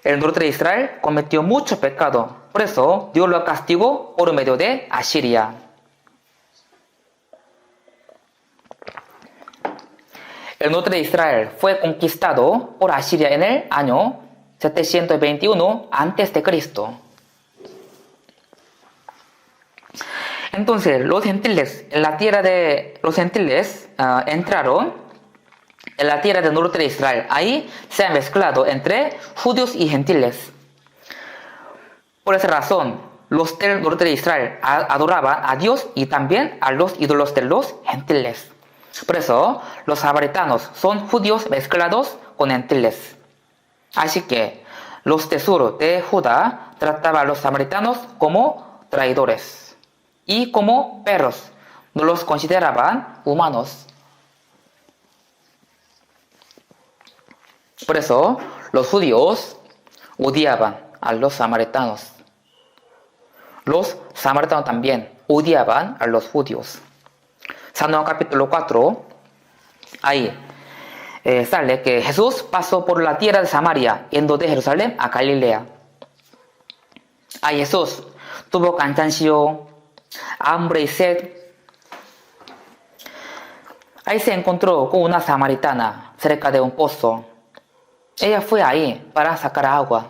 El norte de Israel cometió mucho pecado, por eso Dios lo castigó por medio de Asiria. El norte de Israel fue conquistado por Asiria en el año 721 a.C. Entonces los gentiles entraron en la tierra del norte de Israel. Ahí se han mezclado entre judíos y gentiles. Por esa razón, los del norte de Israel adoraban a Dios y también a los ídolos de los gentiles. Por eso, los samaritanos son judíos mezclados con gentiles. Así que los de sur de Judá trataban a los samaritanos como traidores y como perros. No los consideraban humanos. Por eso, los judíos odiaban a los samaritanos. Los samaritanos también odiaban a los judíos. San Juan capítulo 4, ahí sale que Jesús pasó por la tierra de Samaria, yendo de Jerusalén a Galilea. Ahí Jesús tuvo cansancio, hambre y sed. Ahí se encontró con una samaritana cerca de un pozo. Ella fue ahí para sacar agua.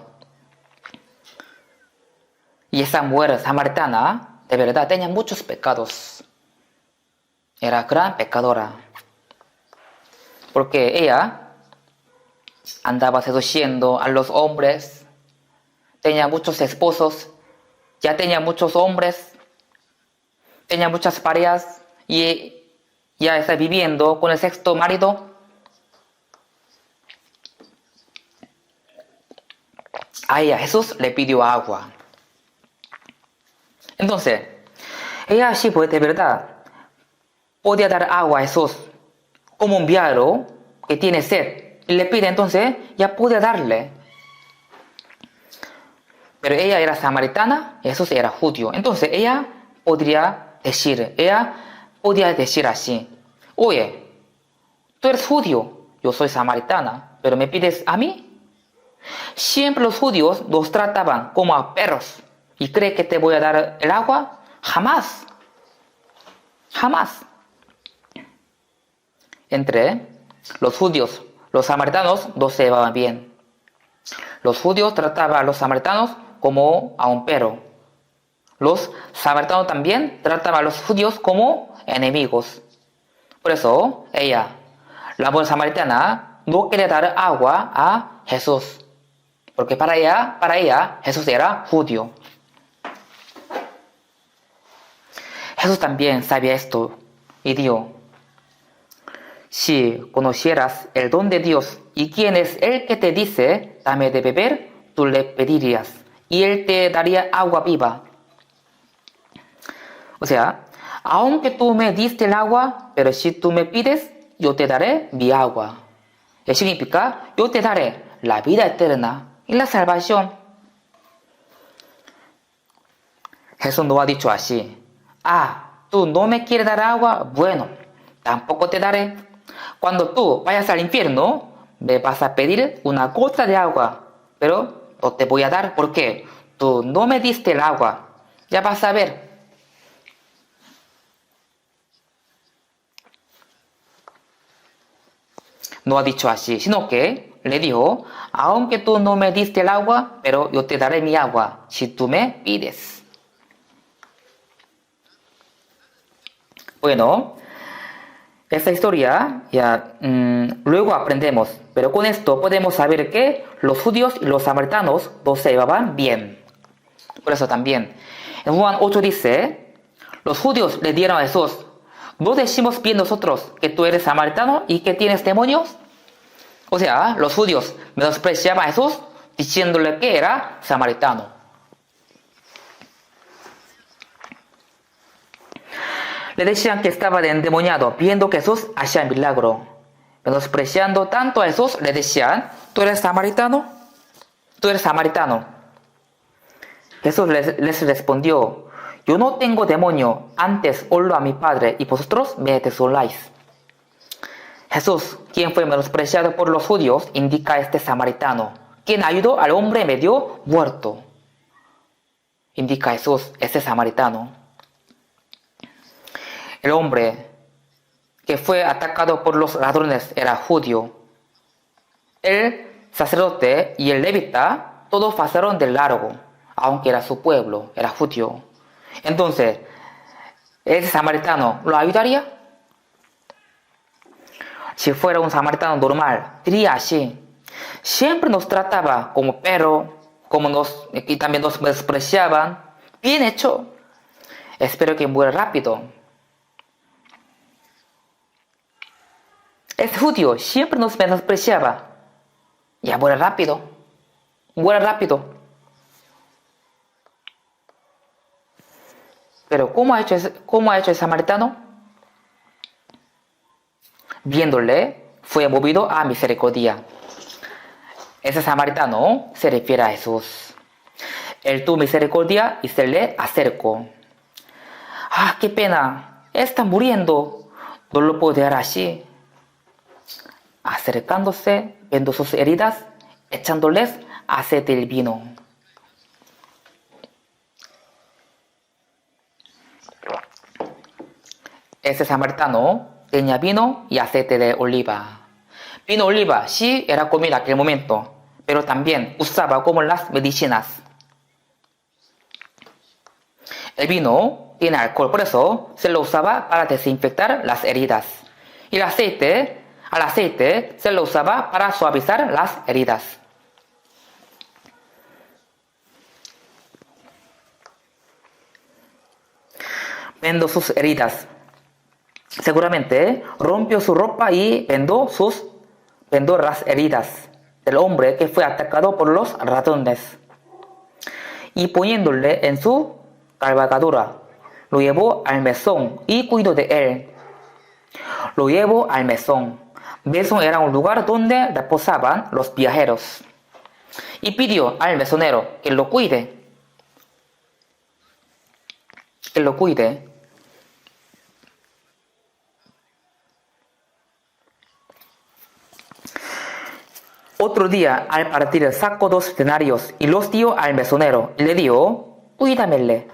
Y esa mujer samaritana, de verdad, tenía muchos pecados. Era gran pecadora. Porque ella andaba seduciendo a los hombres. Tenía muchos esposos. Ya tenía muchos hombres. Tenía muchas parejas. Y ya está viviendo con el sexto marido. A ella Jesús le pidió agua. Entonces, ella sí, pues de verdad, podía dar agua a Jesús como un viajero que tiene sed. Y le pide, entonces, ya puede darle. Pero ella era samaritana y Jesús era judío. Entonces, ella podía decir así: oye, tú eres judío, yo soy samaritana, pero me pides a mí. Siempre los judíos nos trataban como a perros. ¿Y cree que te voy a dar el agua? Jamás. Jamás. Entre los judíos, los samaritanos no se llevaban bien. Los judíos trataban a los samaritanos como a un perro. Los samaritanos también trataban a los judíos como enemigos. Por eso, ella, la buena samaritana, no quería dar agua a Jesús. Porque para ella Jesús era judío. Jesús también sabía esto y dijo: si conocieras el don de Dios y quién es el que te dice, dame de beber, tú le pedirías y él te daría agua viva. O sea, aunque tú me diste el agua, pero si tú me pides, yo te daré mi agua. Eso significa, yo te daré la vida eterna y la salvación. Jesús no ha dicho así: tú no me quieres dar agua, bueno, tampoco te daré. Cuando tú vayas al infierno, me vas a pedir una gota de agua, pero no te voy a dar porque tú no me diste el agua. Ya vas a ver. No ha dicho así, sino que le dijo: aunque tú no me diste el agua, pero yo te daré mi agua si tú me pides. Bueno, esta historia ya luego aprendemos, pero con esto podemos saber que los judíos y los samaritanos no se llevaban bien. Por eso también, en Juan 8 dice: los judíos le dieron a Jesús: ¿no decimos bien nosotros que tú eres samaritano y que tienes demonios? O sea, los judíos menospreciaban a Jesús diciéndole que era samaritano. Le decían que estaba endemoniado, viendo que Jesús hacía milagro. Menospreciando tanto a Jesús, le decían: ¿tú eres samaritano? ¿Tú eres samaritano? Jesús les respondió: yo no tengo demonio, antes oro a mi Padre y vosotros me desoláis. Jesús, quien fue menospreciado por los judíos, indica a este samaritano, quien ayudó al hombre medio muerto. Indica a Jesús, este samaritano. El hombre que fue atacado por los ladrones era judío. El sacerdote y el levita todos pasaron de largo, aunque era su pueblo, era judío. Entonces, ¿ese samaritano lo ayudaría? Si fuera un samaritano normal, diría así: siempre nos trataba como perro, y también nos despreciaban. Bien hecho. Espero que muera rápido. Este judío siempre nos menospreciaba. Ya, muere rápido. Muere rápido. Pero ¿cómo ha hecho el samaritano? Viéndole, fue movido a misericordia. Ese samaritano se refiere a Jesús. Él tuvo misericordia y se le acercó. ¡Ah, qué pena! Está muriendo. No lo puedo dejar así. Acercándose, viendo sus heridas, echándoles aceite y vino. Ese samaritano tenía vino y aceite de oliva. Vino oliva sí era comida en aquel momento, pero también usaba como las medicinas. El vino tiene alcohol, por eso se lo usaba para desinfectar las heridas. Y al aceite se lo usaba para suavizar las heridas. Vendó sus heridas. Seguramente rompió su ropa y vendó las heridas del hombre que fue atacado por los ratones. Y poniéndole en su cabalgadura, lo llevó al mesón y cuidó de él. Lo llevó al mesón. Mesón era un lugar donde reposaban los viajeros. Y pidió al mesonero que lo cuide. Que lo cuide. Otro día, al partir, sacó 2 denarios y los dio al mesonero y le dijo: cuídamele.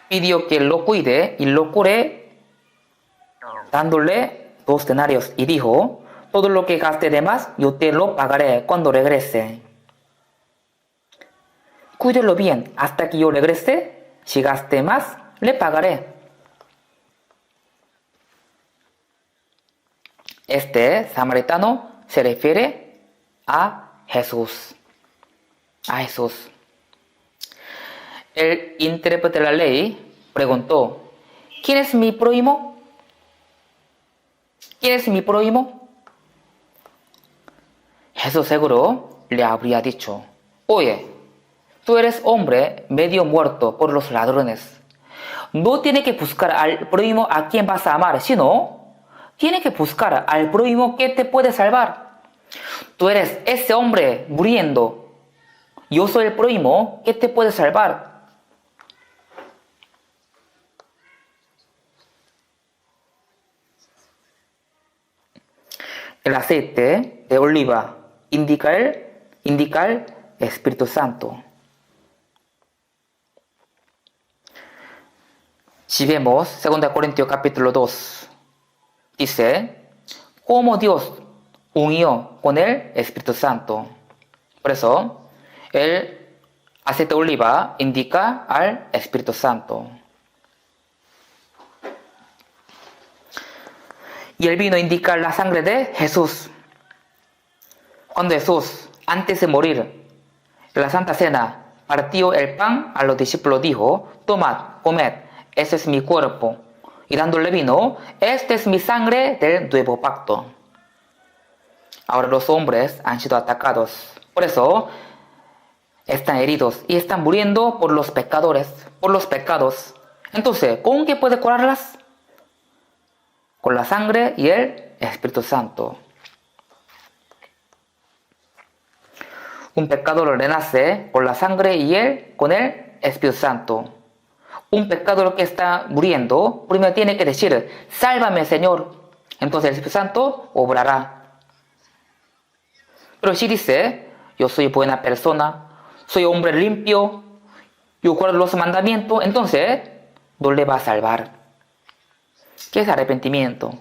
Pidió que lo cuide y lo cure, dándole 2 denarios, y dijo: todo lo que gaste de más, yo te lo pagaré cuando regrese. Cuídelo bien hasta que yo regrese. Si gaste más, le pagaré. Este samaritano se refiere a Jesús. A Jesús. El intérprete de la ley preguntó: ¿quién es mi prójimo? ¿Quién es mi prójimo? Jesús seguro le habría dicho: oye, tú eres hombre medio muerto por los ladrones. No tienes que buscar al prójimo a quien vas a amar, sino tienes que buscar al prójimo que te puede salvar. Tú eres ese hombre muriendo. Yo soy el prójimo que te puede salvar. El aceite de oliva indica el Espíritu Santo. Si vemos 2 Corintios capítulo 2, dice: cómo Dios unió con el Espíritu Santo. Por eso, el aceite de oliva indica al Espíritu Santo. Y el vino indica la sangre de Jesús. Cuando Jesús, antes de morir, en la Santa Cena, partió el pan a los discípulos, dijo: tomad, comed, ese es mi cuerpo. Y dándole vino: esta es mi sangre del nuevo pacto. Ahora los hombres han sido atacados. Por eso están heridos y están muriendo por los pecadores, por los pecados. Entonces, ¿con qué puede curarlas? Con la sangre y el Espíritu Santo. Un pecador renace con la sangre y con el Espíritu Santo. Un pecador que está muriendo primero tiene que decir: sálvame, Señor. Entonces el Espíritu Santo obrará. Pero si dice: yo soy buena persona, soy hombre limpio, yo guardo los mandamientos, entonces no le va a salvar. ¿Qué es arrepentimiento?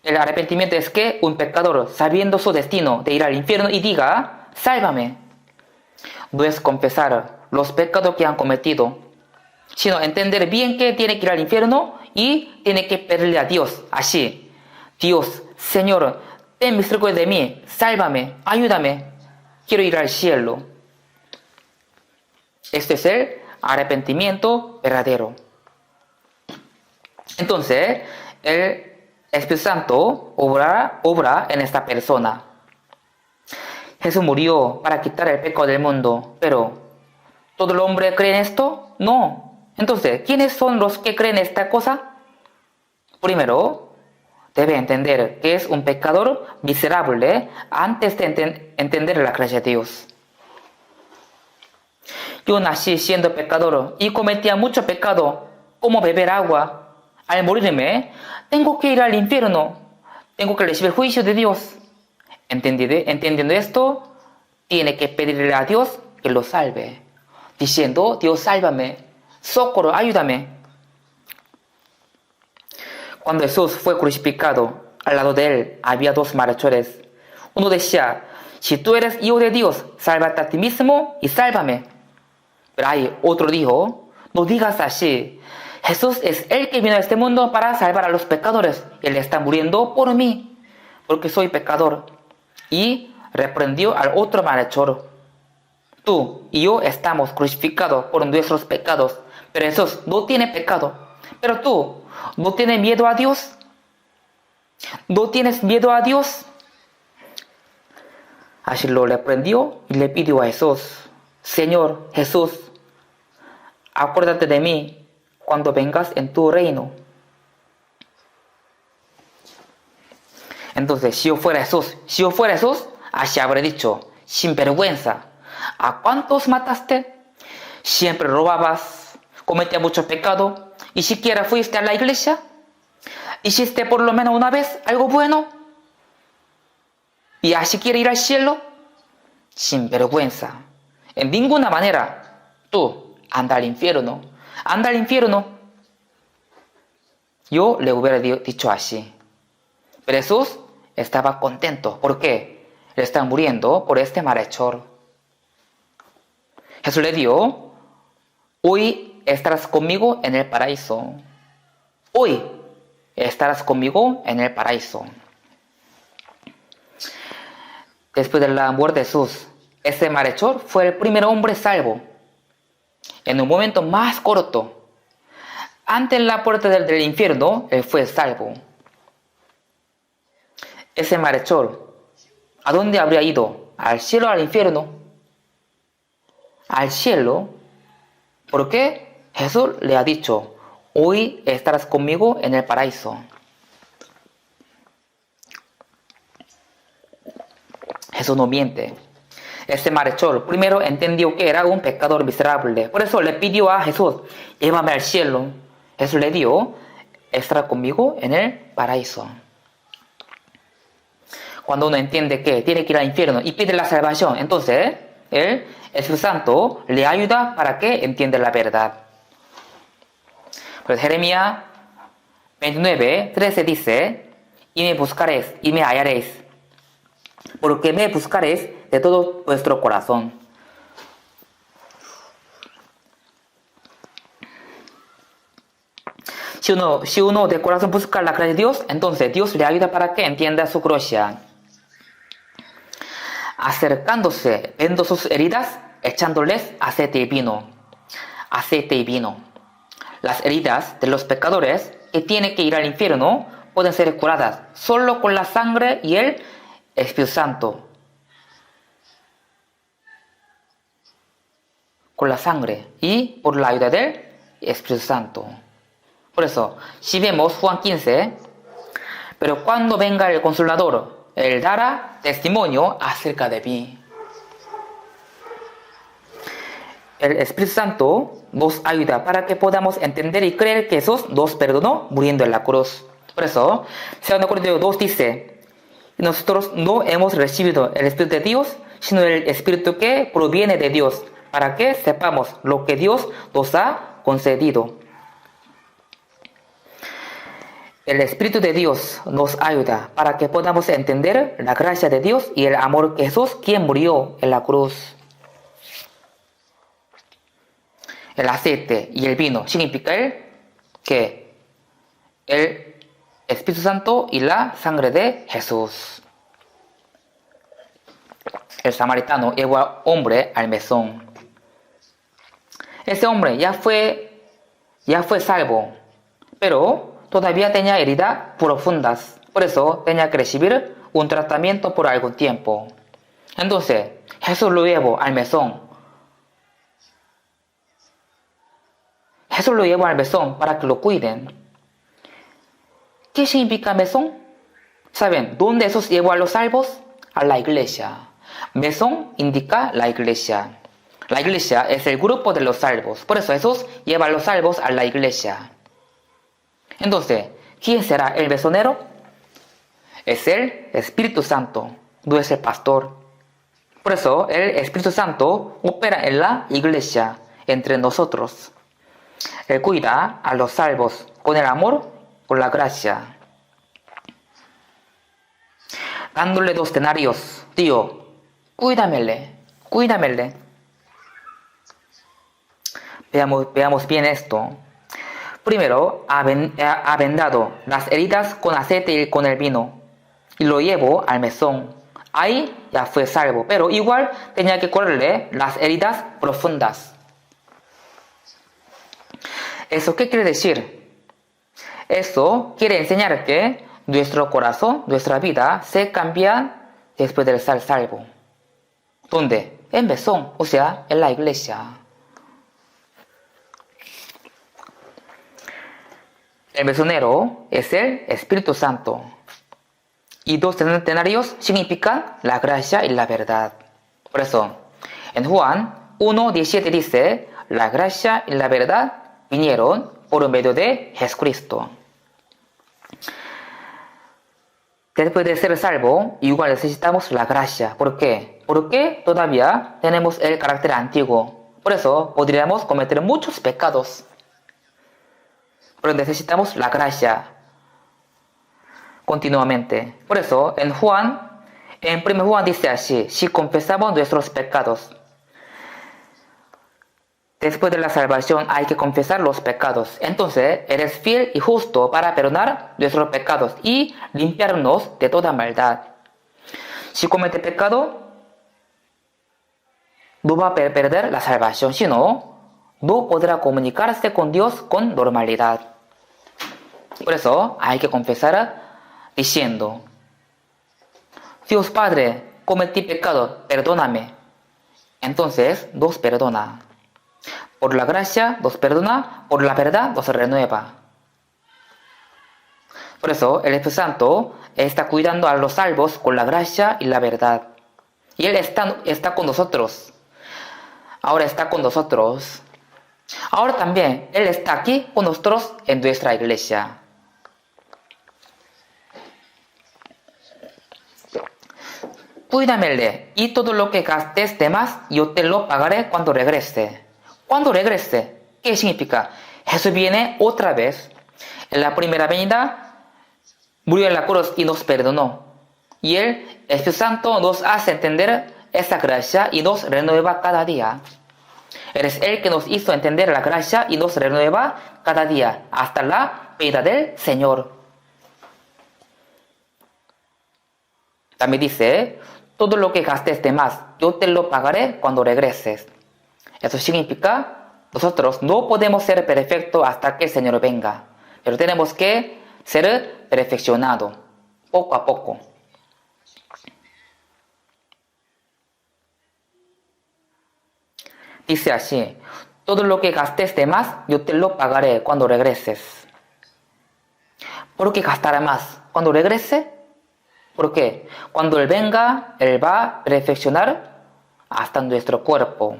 El arrepentimiento es que un pecador, sabiendo su destino de ir al infierno, y diga: sálvame. No es confesar los pecados que han cometido, sino entender bien que tiene que ir al infierno y tiene que pedirle a Dios así: Dios, Señor, ten misericordia de mí, sálvame, ayúdame, quiero ir al cielo. Este es el arrepentimiento verdadero. Entonces, el Espíritu Santo obra en esta persona. Jesús murió para quitar el pecado del mundo, pero ¿todo el hombre cree en esto? No. Entonces, ¿quiénes son los que creen esta cosa? Primero, debe entender que es un pecador miserable antes de entender la gracia de Dios. Yo nací siendo pecador y cometía mucho pecado, como beber agua. Al morirme, tengo que ir al infierno. Tengo que recibir el juicio de Dios. Entendiendo esto, tiene que pedirle a Dios que lo salve, diciendo: Dios, sálvame, socorro, ayúdame. Cuando Jesús fue crucificado, al lado de él había dos malhechores. Uno decía: si tú eres hijo de Dios, sálvate a ti mismo y sálvame. Pero ahí otro dijo: no digas así. Jesús es el que vino a este mundo para salvar a los pecadores. Él está muriendo por mí, porque soy pecador. Y reprendió al otro malhechor: tú y yo estamos crucificados por nuestros pecados, pero Jesús no tiene pecado. Pero tú, ¿no tienes miedo a Dios? ¿No tienes miedo a Dios? Así lo reprendió y le pidió a Jesús: Señor Jesús, acuérdate de mí cuando vengas en tu reino. Entonces, si yo fuera Jesús, así habré dicho: sinvergüenza, ¿a cuántos mataste? Siempre robabas, cometías mucho pecado, y siquiera fuiste a la iglesia. ¿Hiciste por lo menos una vez algo bueno? ¿Y así quiere ir al cielo? Sinvergüenza. En ninguna manera. Tú, anda al infierno. Anda al infierno. Yo le hubiera dicho así. Pero Jesús estaba contento. ¿Por qué? Él está muriendo por este malhechor. Jesús le dijo: hoy estarás conmigo en el paraíso. Hoy estarás conmigo en el paraíso. Después de la muerte de Jesús, ese malhechor fue el primer hombre salvo. En un momento más corto, ante la puerta del infierno, él fue salvo. Ese malhechor, ¿a dónde habría ido? ¿Al cielo o al infierno? Al cielo. ¿Por qué? Jesús le ha dicho: hoy estarás conmigo en el paraíso. Jesús no miente. Este malhechor primero entendió que era un pecador miserable. Por eso le pidió a Jesús: llévame al cielo. Jesús le dijo: estará conmigo en el paraíso. Cuando uno entiende que tiene que ir al infierno y pide la salvación, entonces el Espíritu Santo le ayuda para que entienda la verdad. Pues Jeremías 29:13 dice: y me buscaréis y me hallaréis, porque me buscaréis de todo vuestro corazón. Si uno de corazón busca la gracia de Dios, entonces Dios le ayuda para que entienda su gracia. Acercándose, viendo sus heridas, echándoles aceite y vino. Aceite y vino. Las heridas de los pecadores que tienen que ir al infierno pueden ser curadas solo con la sangre y el Espíritu Santo. Con la sangre y por la ayuda del Espíritu Santo. Por eso, si vemos Juan 15, pero cuando venga el Consolador, Él dará testimonio acerca de mí. El Espíritu Santo nos ayuda para que podamos entender y creer que Jesús nos perdonó muriendo en la cruz. Por eso, 2 Corintios 2 dice: nosotros no hemos recibido el Espíritu de Dios, sino el Espíritu que proviene de Dios, para que sepamos lo que Dios nos ha concedido. El Espíritu de Dios nos ayuda para que podamos entender la gracia de Dios y el amor que Jesús, quien murió en la cruz. El aceite y el vino significa que el Espíritu Santo y la sangre de Jesús. El samaritano llevó al hombre al mesón. ese hombre ya fue salvo, pero todavía tenía heridas profundas. Por eso tenía que recibir un tratamiento por algún tiempo. Entonces, Jesús lo llevó al mesón. Jesús lo llevó al mesón para que lo cuiden. ¿Qué significa mesón? ¿Saben dónde Jesús llevó a los salvos? A la iglesia. Mesón indica la iglesia. La iglesia es el grupo de los salvos. Por eso Jesús lleva a los salvos a la iglesia. Entonces, ¿quién será el mesonero? Es el Espíritu Santo, no es el pastor. Por eso el Espíritu Santo opera en la iglesia, entre nosotros. Él cuida a los salvos con el amor, con la gracia. Dándole 2 denarios, tío, cuídamele. Veamos bien esto. Primero, ha vendado las heridas con aceite y con el vino, y lo llevó al mesón. Ahí ya fue salvo, pero igual tenía que curarle las heridas profundas. ¿Eso qué quiere decir? Eso quiere enseñar que nuestro corazón, nuestra vida, se cambia después de ser salvo. ¿Dónde? En mesón, o sea, en la iglesia. El mesonero es el Espíritu Santo. Y 2 denarios significan la gracia y la verdad. Por eso, en Juan 1:17 dice, la gracia y la verdad vinieron por medio de Jesucristo. Después de ser salvo, igual necesitamos la gracia. ¿Por qué? Porque todavía tenemos el carácter antiguo. Por eso podríamos cometer muchos pecados. Pero necesitamos la gracia continuamente. Por eso en 1 Juan dice así, si confesamos nuestros pecados, después de la salvación hay que confesar los pecados. Entonces eres fiel y justo para perdonar nuestros pecados y limpiarnos de toda maldad. Si comete pecado, no va a perder la salvación, sino no podrá comunicarse con Dios con normalidad. Por eso hay que confesar diciendo, Dios Padre, cometí pecado, perdóname. Entonces nos perdona. Por la gracia nos perdona, por la verdad nos renueva. Por eso el Espíritu Santo está cuidando a los salvos con la gracia y la verdad. Y Él está con nosotros. Ahora está con nosotros. Ahora también Él está aquí con nosotros en nuestra iglesia. Cuídamele, y todo lo que gastes de más, yo te lo pagaré cuando regrese. ¿Cuándo regrese? ¿Qué significa? Jesús viene otra vez. En la primera venida, murió en la cruz y nos perdonó. Y el Espíritu Santo nos hace entender esa gracia y nos renueva cada día. Eres Él que nos hizo entender la gracia y nos renueva cada día, hasta la venida del Señor. También dice, todo lo que gastes de más, yo te lo pagaré cuando regreses. Eso significa, nosotros no podemos ser perfectos hasta que el Señor venga, pero tenemos que ser perfeccionados, poco a poco. Dice así, todo lo que gastes de más, yo te lo pagaré cuando regreses. ¿Por qué gastará más cuando regrese? Porque cuando Él venga, Él va a perfeccionar hasta nuestro cuerpo.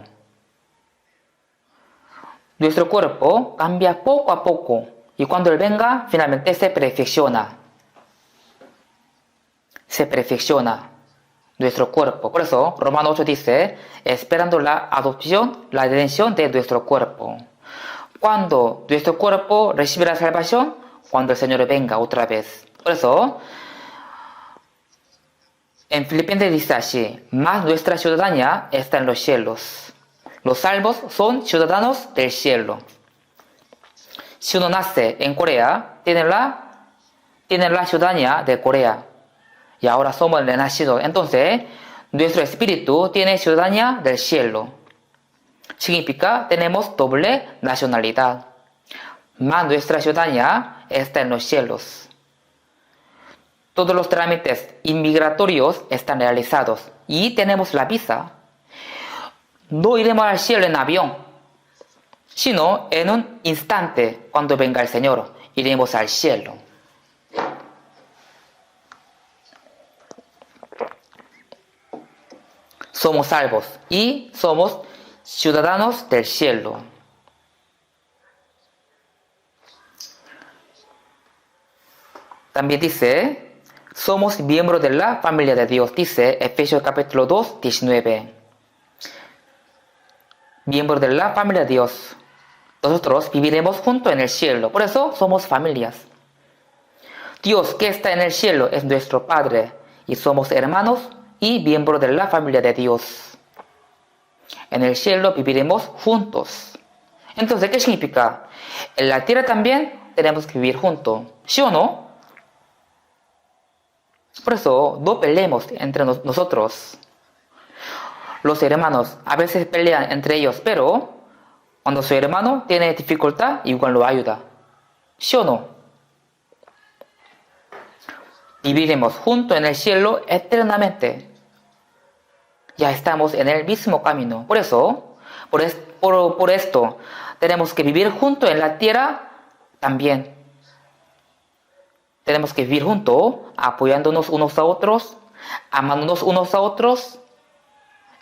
Nuestro cuerpo cambia poco a poco y cuando Él venga, finalmente se perfecciona. Se perfecciona nuestro cuerpo. Por eso, Romanos 8 dice, esperando la adopción, la redención de nuestro cuerpo. Cuando nuestro cuerpo recibe la salvación, cuando el Señor venga otra vez. Por eso, en Filipenses dice así, más nuestra ciudadanía está en los cielos. Los salvos son ciudadanos del cielo. Si uno nace en Corea, tiene la ciudadanía de Corea. Y ahora somos renacidos. Entonces, nuestro espíritu tiene ciudadanía del cielo. Significa tenemos doble nacionalidad. Mas nuestra ciudadanía está en los cielos. Todos los trámites inmigratorios están realizados y tenemos la visa. No iremos al cielo en avión, sino en un instante, cuando venga el Señor, iremos al cielo. Somos salvos y somos ciudadanos del cielo. También dice, somos miembros de la familia de Dios, dice Efesios capítulo 2, 19. Miembros de la familia de Dios. Nosotros viviremos juntos en el cielo, por eso somos familias. Dios que está en el cielo es nuestro Padre y somos hermanos y miembros de la familia de Dios. En el cielo viviremos juntos. Entonces, ¿qué significa? En la tierra también tenemos que vivir juntos, ¿sí o no? Por eso, no peleemos entre nosotros. Los hermanos a veces pelean entre ellos, pero cuando su hermano tiene dificultad, igual lo ayuda. ¿Sí o no? Viviremos juntos en el cielo eternamente. Ya estamos en el mismo camino. Por eso, por esto, tenemos que vivir juntos en la tierra también. Tenemos que vivir juntos, apoyándonos unos a otros, amándonos unos a otros,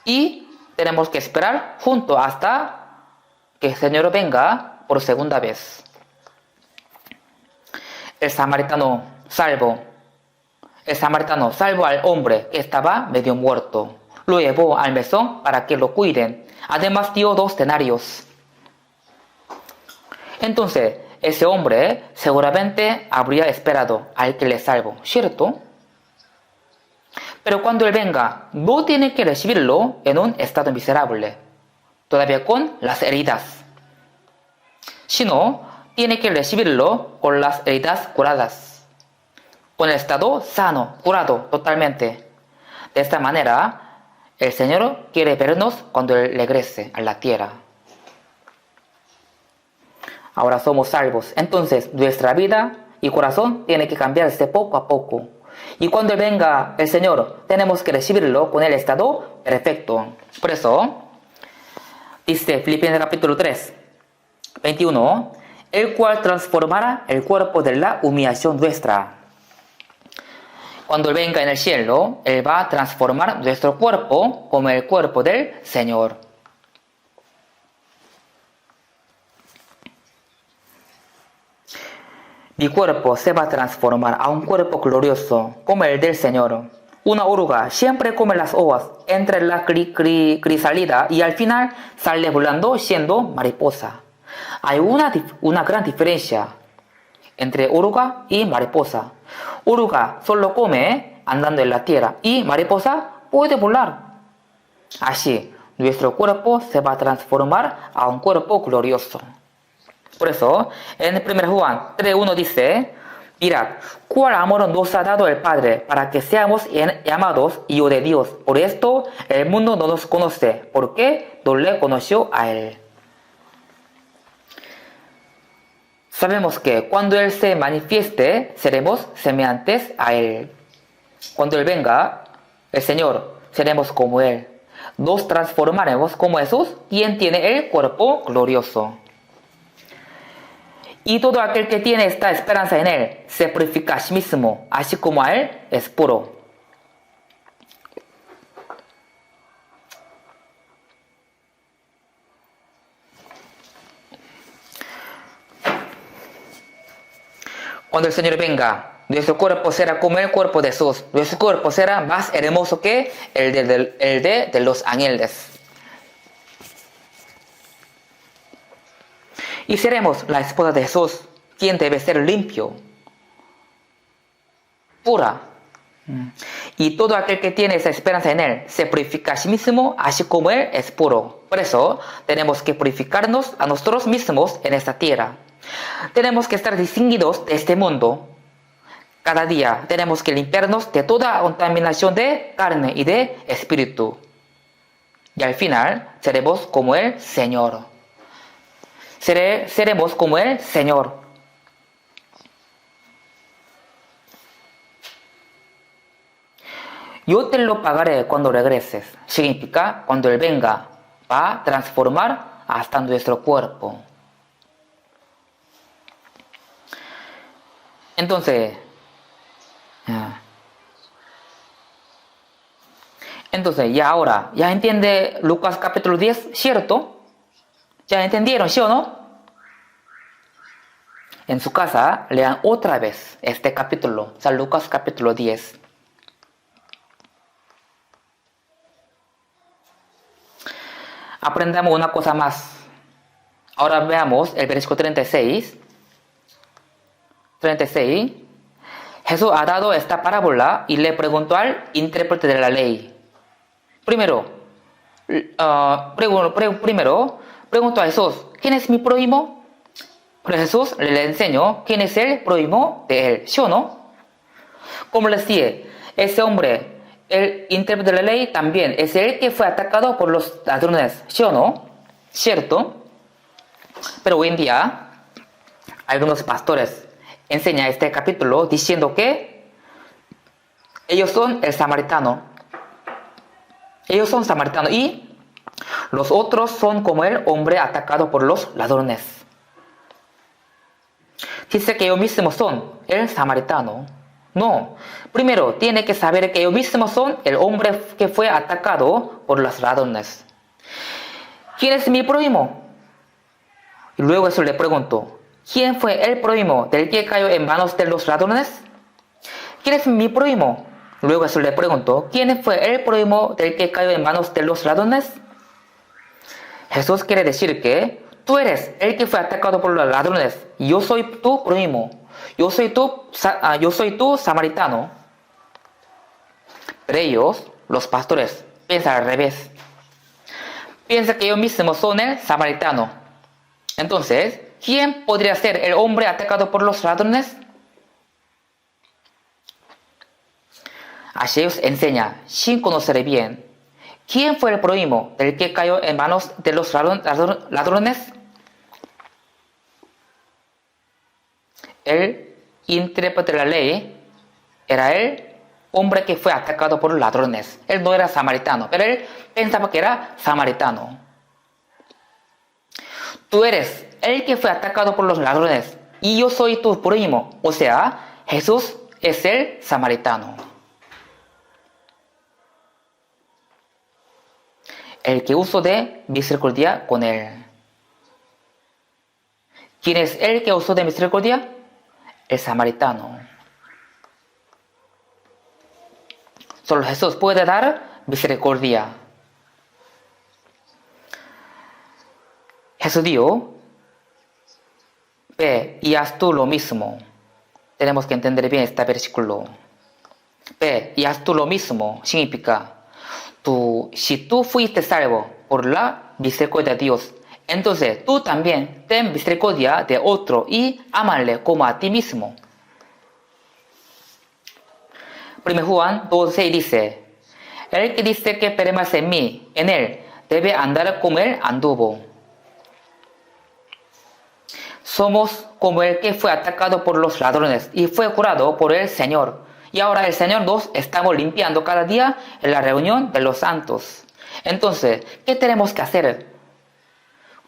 y tenemos que esperar juntos hasta que el Señor venga por segunda vez. El samaritano salvo al hombre que estaba medio muerto. Lo llevó al mesón para que lo cuiden. Además dio 2 denarios. Entonces, ese hombre seguramente habría esperado al que le salvó, ¿cierto? Pero cuando él venga, no tiene que recibirlo en un estado miserable, todavía con las heridas, sino tiene que recibirlo con las heridas curadas, con el estado sano, curado totalmente. De esta manera, el Señor quiere vernos cuando Él regrese a la tierra. Ahora somos salvos, entonces nuestra vida y corazón tiene que cambiarse poco a poco. Y cuando venga el Señor, tenemos que recibirlo con el estado perfecto. Por eso, dice Filipenses capítulo 3, 21, el cual transformará el cuerpo de la humillación nuestra. Cuando Él venga en el cielo, Él va a transformar nuestro cuerpo como el cuerpo del Señor. Mi cuerpo se va a transformar a un cuerpo glorioso como el del Señor. Una oruga siempre come las hojas entre la crisálida y al final sale volando siendo mariposa. Hay una gran diferencia entre oruga y mariposa. Oruga solo come andando en la tierra y mariposa puede volar. Así, nuestro cuerpo se va a transformar a un cuerpo glorioso. Por eso, en 1 Juan 3:1 dice, mirad, cuál amor nos ha dado el Padre para que seamos llamados hijos de Dios. Por esto el mundo no nos conoce, porque no le conoció a Él. Sabemos que cuando Él se manifieste, seremos semejantes a Él. Cuando Él venga, el Señor, seremos como Él. Nos transformaremos como Jesús, quien tiene el cuerpo glorioso. Y todo aquel que tiene esta esperanza en Él, se purifica a sí mismo, así como a Él es puro. Cuando el Señor venga, nuestro cuerpo será como el cuerpo de Jesús. Nuestro cuerpo será más hermoso que el de los ángeles. Y seremos la esposa de Jesús, quien debe ser limpio, pura. Y todo aquel que tiene esa esperanza en Él se purifica a sí mismo, así como Él es puro. Por eso tenemos que purificarnos a nosotros mismos en esta tierra. Tenemos que estar distinguidos de este mundo. Cada día tenemos que limpiarnos de toda contaminación de carne y de espíritu. Y al final seremos como el Señor. Seremos como el Señor. Yo te lo pagaré cuando regreses. Significa cuando Él venga, va a transformar hasta nuestro cuerpo. Entonces, ya ahora, ¿ya entiende Lucas capítulo 10, cierto? ¿Ya entendieron, sí o no? En su casa, lean otra vez este capítulo, San Lucas capítulo 10. Aprendamos una cosa más. Ahora veamos el versículo 36. 36. Jesús ha dado esta parábola y le preguntó al intérprete de la ley. Primero preguntó a Jesús, ¿quién es mi prójimo? Pero Jesús le enseñó quién es el prójimo de él, ¿sí o no? Como les dije, ese hombre, el intérprete de la ley, también es el que fue atacado por los ladrones, ¿sí o no? ¿Cierto? Pero hoy en día, algunos pastores enseñan este capítulo diciendo que ellos son el samaritano. Ellos son samaritanos y los otros son como el hombre atacado por los ladrones. Dice que ellos mismos son el samaritano. No, primero tiene que saber que ellos mismos son el hombre que fue atacado por los ladrones. ¿Quién es mi prójimo? Y luego eso le pregunto, ¿quién fue el prójimo del que cayó en manos de los ladrones? ¿Quién es mi prójimo? Luego eso le preguntó, ¿quién fue el prójimo del que cayó en manos de los ladrones? Jesús quiere decir que tú eres el que fue atacado por los ladrones y yo soy tu prójimo. Yo soy tu samaritano. Pero ellos, los pastores, piensan al revés. Piensan que ellos mismos son el samaritano. Entonces, ¿quién podría ser el hombre atacado por los ladrones? Así ellos enseñan, sin conocer bien, ¿quién fue el prójimo del que cayó en manos de los ladrones? El intérprete de la ley era el hombre que fue atacado por los ladrones. Él no era samaritano, pero él pensaba que era samaritano. Tú eres el que fue atacado por los ladrones y yo soy tu prójimo. O sea, Jesús es el samaritano. El que usó de misericordia con él. ¿Quién es el que usó de misericordia? El samaritano. Solo Jesús puede dar misericordia. Jesús dijo, ve y haz tú lo mismo. Tenemos que entender bien este versículo. Ve y haz tú lo mismo. Significa, si tú fuiste salvo por la misericordia de Dios, entonces tú también ten misericordia de otro y ámale como a ti mismo. 1 Juan 2:6 dice, el que dice que permanece en mí, en él, debe andar como él anduvo. Somos como el que fue atacado por los ladrones y fue curado por el Señor. Y ahora el Señor nos estamos limpiando cada día en la reunión de los santos. Entonces, ¿qué tenemos que hacer?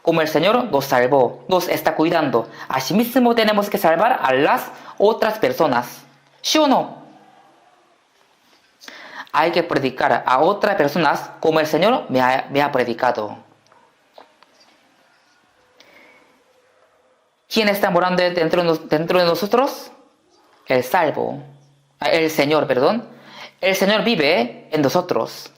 Como el Señor nos salvó, nos está cuidando, asimismo tenemos que salvar a las otras personas. ¿Sí o no? Hay que predicar a otras personas como el Señor me ha predicado. ¿Quién está morando dentro de nosotros? El salvo. El Señor, perdón. El Señor vive en nosotros.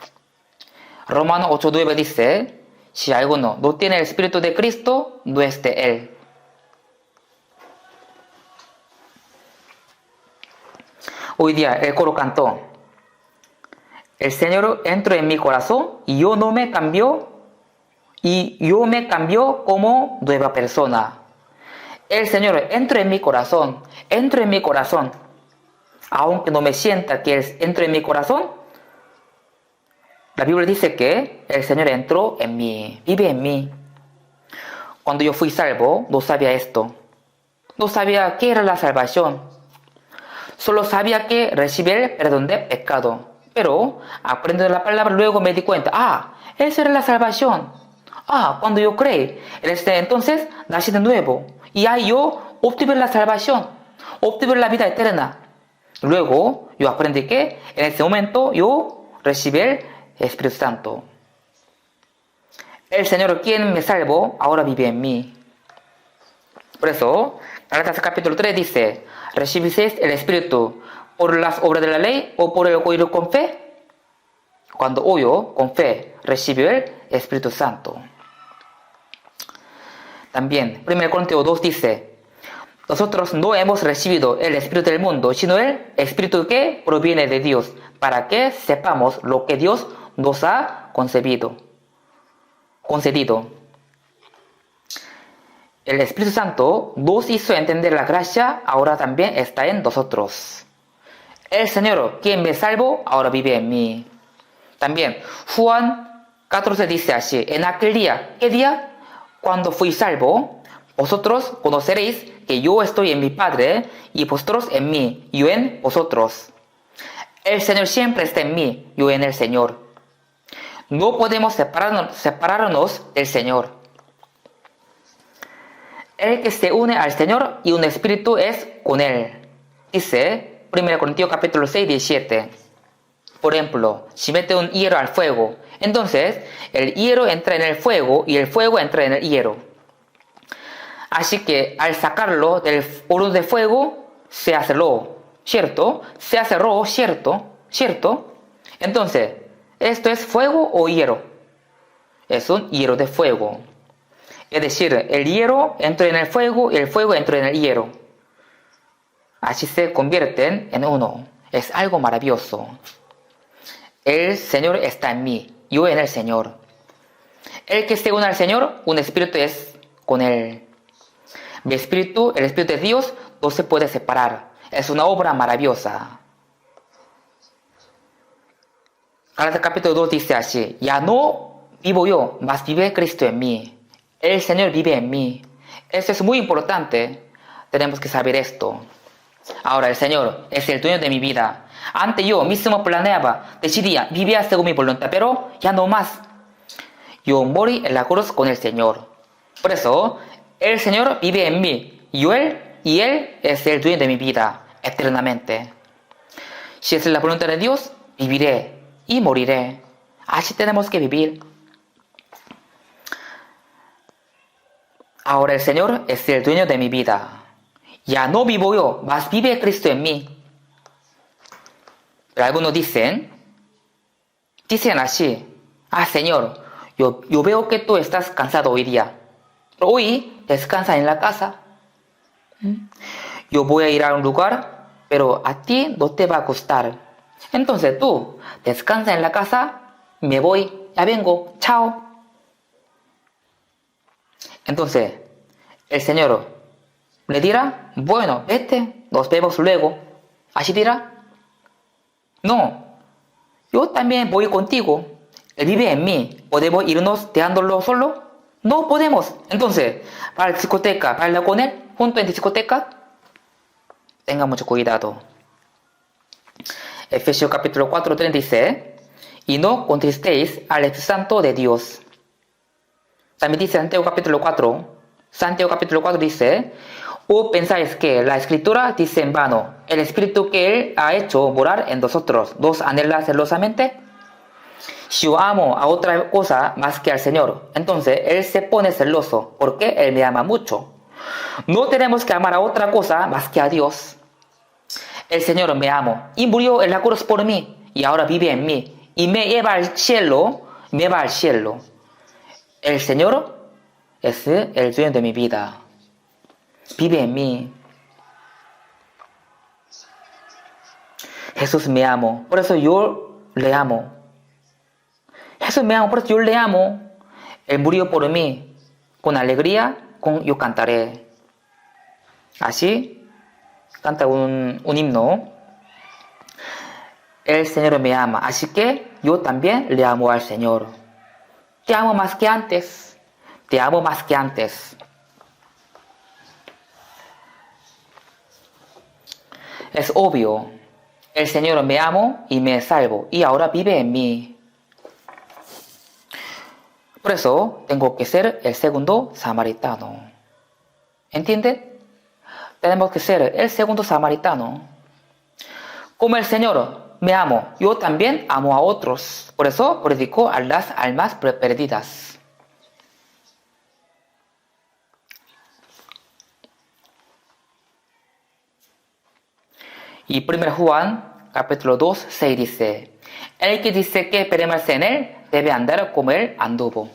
Romanos 8:9 dice, si alguno no tiene el Espíritu de Cristo, no es de Él. Hoy día el coro cantó, el Señor entró en mi corazón y yo me cambió como nueva persona. El Señor entró en mi corazón, aunque no me sienta que Él entró en mi corazón, La Biblia dice que el Señor entró en mí, vive en mí. Cuando yo fui salvo, no sabía esto. No sabía qué era la salvación. Solo sabía que recibí el perdón de pecado. Pero aprendiendo la palabra luego me di cuenta, esa era la salvación. Cuando yo creí, entonces nací de nuevo. Y ahí yo obtuve la salvación, obtuve la vida eterna. Luego yo aprendí que en ese momento yo recibí el Espíritu Santo. El Señor quien me salvó ahora vive en mí. Por eso, Gálatas capítulo 3 dice, ¿recibisteis el Espíritu por las obras de la ley o por el oír con fe? Cuando oyó con fe, recibió el Espíritu Santo. También, 1 Corintios 2 dice, nosotros no hemos recibido el Espíritu del mundo, sino el Espíritu que proviene de Dios, para que sepamos lo que Dios nos ha concedido. El Espíritu Santo nos hizo entender la gracia, ahora también está en nosotros. El Señor, quien me salvó, ahora vive en mí. También, Juan 14 dice así, en aquel día, ¿qué día? Cuando fui salvo, vosotros conoceréis que yo estoy en mi Padre, y vosotros en mí, yo en vosotros. El Señor siempre está en mí, yo en el Señor. No podemos separarnos del Señor. El que se une al Señor y un espíritu es con Él. Dice 1 Corintios capítulo 6, 17. Por ejemplo, si mete un hierro al fuego, entonces el hierro entra en el fuego y el fuego entra en el hierro. Así que al sacarlo del horno de fuego, se hace rojo, ¿cierto? Se hace rojo, ¿cierto? Entonces, ¿esto es fuego o hierro? Es un hierro de fuego. Es decir, el hierro entra en el fuego y el fuego entra en el hierro. Así se convierten en uno. Es algo maravilloso. El Señor está en mí, yo en el Señor. El que se une al Señor, un espíritu es con Él. Mi espíritu, el espíritu de Dios, no se puede separar. Es una obra maravillosa. Gálatas capítulo 2 dice así, ya no vivo yo, mas vive Cristo en mí. El Señor vive en mí. Esto es muy importante. Tenemos que saber esto. Ahora el Señor es el dueño de mi vida. Antes yo mismo planeaba, decidía, vivía según mi voluntad, pero ya no más. Yo morí en la cruz con el Señor. Por eso, el Señor vive en mí, y Él es el dueño de mi vida, eternamente. Si es la voluntad de Dios, viviré y moriré. Así tenemos que vivir. Ahora el Señor es el dueño de mi vida. Ya no vivo yo, mas vive Cristo en mí. Pero algunos dicen así, Señor, yo veo que tú estás cansado hoy día. Pero hoy descansa en la casa. Yo voy a ir a un lugar, pero a ti no te va a gustar. Entonces tú descansa en la casa, me voy, ya vengo, chao. Entonces el Señor le dirá, bueno, vete, nos vemos luego. ¿Así dirá? No, yo también voy contigo. Él vive en mí. ¿Podemos irnos dejándolo solo? No podemos. Entonces, para la discoteca, para con él, junto en discoteca, tenga mucho cuidado. Efesios capítulo 4, 3 dice, y no contristéis al Espíritu Santo de Dios. También dice Santiago capítulo 4 dice, ¿o pensáis que la Escritura dice en vano, el Espíritu que Él ha hecho morar en vosotros, ¿dos anhela celosamente? Si yo amo a otra cosa más que al Señor, entonces Él se pone celoso, porque Él me ama mucho. No tenemos que amar a otra cosa más que a Dios. El Señor me ama y murió en la cruz por mí, y ahora vive en mí, y me lleva al cielo, El Señor es el dueño de mi vida. Vive en mí. Jesús me ama, por eso yo le amo. Jesús me ama, por eso yo le amo. Él murió por mí. Con alegría, yo cantaré. Así canta un himno. El Señor me ama, así que yo también le amo al Señor. Te amo más que antes. Te amo más que antes. Es obvio, el Señor me amo y me salvo y ahora vive en mí. Por eso tengo que ser el segundo samaritano. ¿Entienden? Tenemos que ser el segundo samaritano. Como el Señor me amo, yo también amo a otros. Por eso predico a las almas perdidas. Y 1 Juan, capítulo 2, 6 dice: el que dice que permanece en él, debe andar como él anduvo.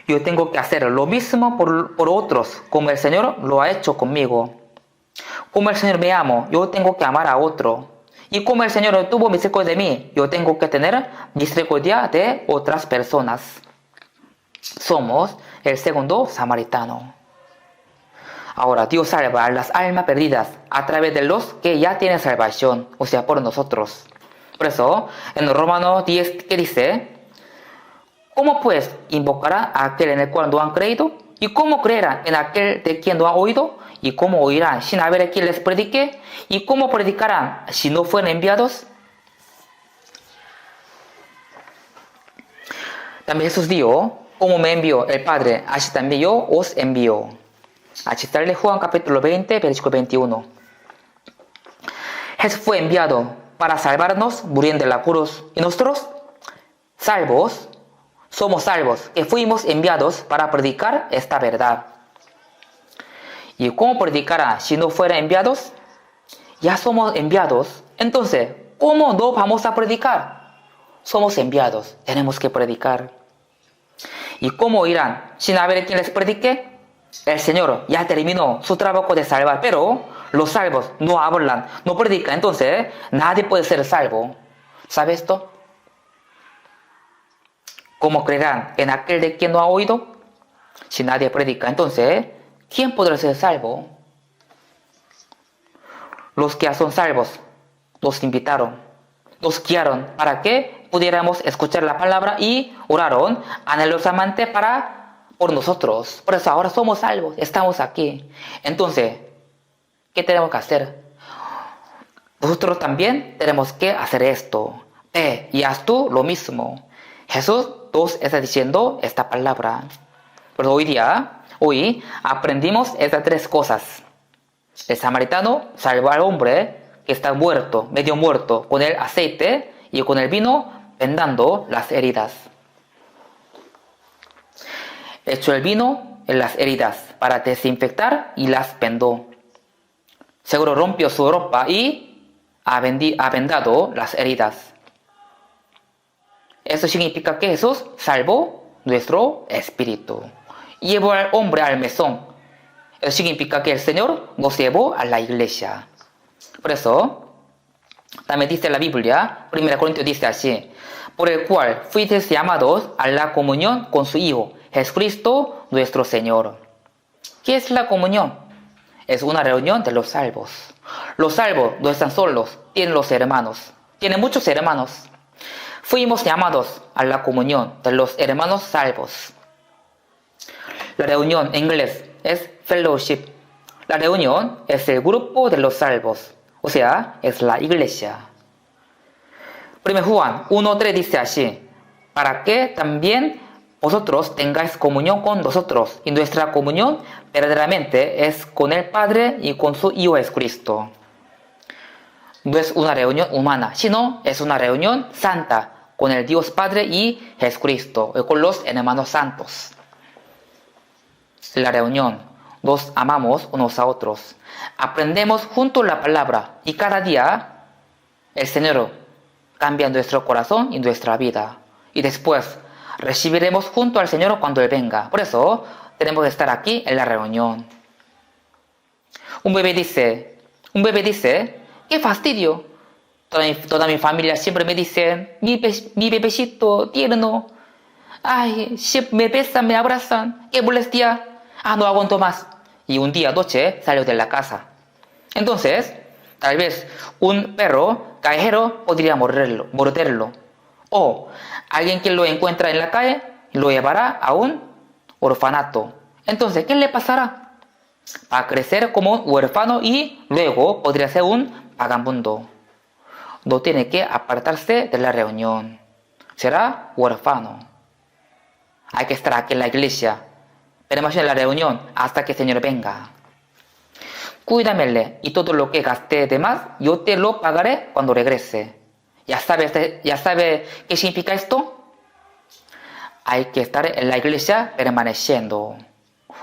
Yo tengo que hacer lo mismo por otros, como el Señor lo ha hecho conmigo. Como el Señor me ama, yo tengo que amar a otro. Y como el Señor tuvo misericordia de mí, yo tengo que tener misericordia de otras personas. Somos el segundo samaritano. Ahora, Dios salva a las almas perdidas a través de los que ya tienen salvación, o sea, por nosotros. Por eso, en Romanos 10, ¿qué dice? ¿Cómo pues invocarán a aquel en el cual no han creído? ¿Y cómo creerán en aquel de quien no han oído? ¿Y cómo oirán sin haber quien les predique? ¿Y cómo predicarán si no fueren enviados? También Jesús dijo: como me envió el Padre, así también yo os envío. Así está Juan capítulo 20, versículo 21. Jesús fue enviado para salvarnos muriendo en la cruz. Y nosotros, salvos, somos salvos, que fuimos enviados para predicar esta verdad. ¿Y cómo predicarán si no fueran enviados? Ya somos enviados. Entonces, ¿cómo no vamos a predicar? Somos enviados, tenemos que predicar. ¿Y cómo irán sin haber quien les predique? El Señor ya terminó su trabajo de salvar, pero los salvos no hablan, no predican. Entonces, nadie puede ser salvo. ¿Sabe esto? ¿Cómo creerán en aquel de quien no ha oído? Si nadie predica, entonces, ¿quién podrá ser salvo? Los que ya son salvos nos invitaron, nos guiaron para que pudiéramos escuchar la palabra y oraron anhelosamente por nosotros. Por eso ahora somos salvos, estamos aquí. Entonces, ¿qué tenemos que hacer? Nosotros también tenemos que hacer esto. Y haz tú lo mismo. Jesús nos está diciendo esta palabra. Pero hoy aprendimos estas tres cosas. El samaritano salvó al hombre que está muerto, medio muerto, con el aceite y con el vino vendando las heridas. Echó el vino en las heridas para desinfectar y las vendó. Seguro rompió su ropa y ha vendado las heridas. Eso significa que Jesús salvó nuestro espíritu. Llevó al hombre al mesón. Eso significa que el Señor nos llevó a la iglesia. Por eso, también dice la Biblia, 1 Corintios dice así: por el cual fuisteis llamados a la comunión con su Hijo, Jesucristo nuestro Señor. ¿Qué es la comunión? Es una reunión de los salvos. Los salvos no están solos, tienen los hermanos. Tienen muchos hermanos. Fuimos llamados a la comunión de los hermanos salvos. La reunión en inglés es fellowship. La reunión es el grupo de los salvos, o sea, es la iglesia. 1 Juan 1:3 dice así: para que también vosotros tengáis comunión con nosotros, y nuestra comunión verdaderamente es con el Padre y con su Hijo Jesucristo. No es una reunión humana, sino es una reunión santa con el Dios Padre y Jesucristo, y con los hermanos santos. La reunión, nos amamos unos a otros, aprendemos juntos la palabra y cada día el Señor cambia nuestro corazón y nuestra vida. Y después recibiremos junto al Señor cuando Él venga. Por eso tenemos que estar aquí en la reunión. Un bebé dice, ¡qué fastidio! Toda mi familia siempre me dice, mi bebecito tierno, ay, me besan, me abrazan, qué molestia, no aguanto más. Y un día, noche, salió de la casa. Entonces, Tal vez un perro callejero podría morderlo. O alguien que lo encuentra en la calle lo llevará a un orfanato. Entonces, ¿qué le pasará? Va a crecer como un huérfano y luego podría ser un vagabundo. No tiene que apartarse de la reunión. Será huérfano. Hay que estar aquí en la iglesia. Permanecer en la reunión hasta que el Señor venga. Cuídamele y todo lo que gasté de más, yo te lo pagaré cuando regrese. ¿Ya sabe qué significa esto? Hay que estar en la iglesia permaneciendo.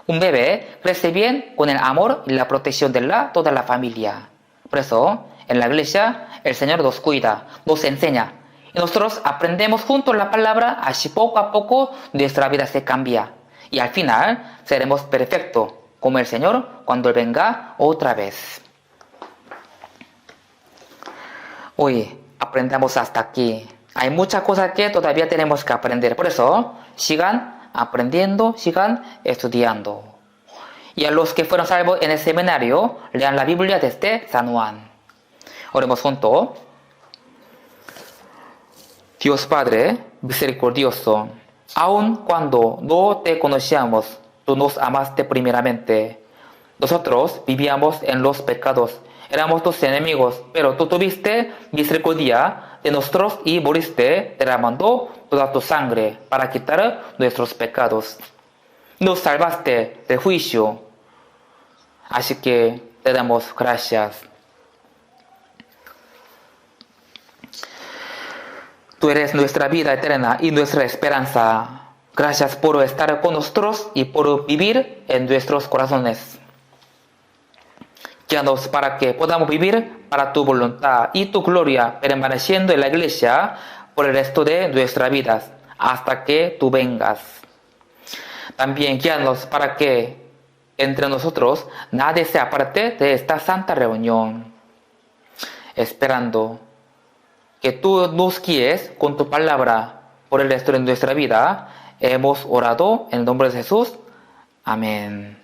Un bebé crece bien con el amor y la protección de toda la familia. Por eso, en la iglesia, el Señor nos cuida, nos enseña. Y nosotros aprendemos juntos la palabra, así poco a poco nuestra vida se cambia. Y al final, seremos perfectos, como el Señor cuando Él venga otra vez. Hoy aprendamos hasta aquí. Hay muchas cosas que todavía tenemos que aprender. Por eso, sigan aprendiendo, sigan estudiando. Y a los que fueron salvos en el seminario, lean la Biblia desde San Juan. Oremos juntos. Dios Padre misericordioso, aun cuando no te conocíamos, tú nos amaste primeramente. Nosotros vivíamos en los pecados, éramos tus enemigos, pero tú tuviste misericordia de nosotros y moriste derramando toda tu sangre para quitar nuestros pecados. Nos salvaste del juicio, así que te damos gracias. Tú eres nuestra vida eterna y nuestra esperanza. Gracias por estar con nosotros y por vivir en nuestros corazones. Guíanos para que podamos vivir para tu voluntad y tu gloria, permaneciendo en la iglesia por el resto de nuestras vidas, hasta que tú vengas. También guíanos para que entre nosotros nadie se aparte de esta santa reunión, esperando que tú nos guíes con tu palabra por el resto de nuestra vida. Hemos orado en el nombre de Jesús. Amén.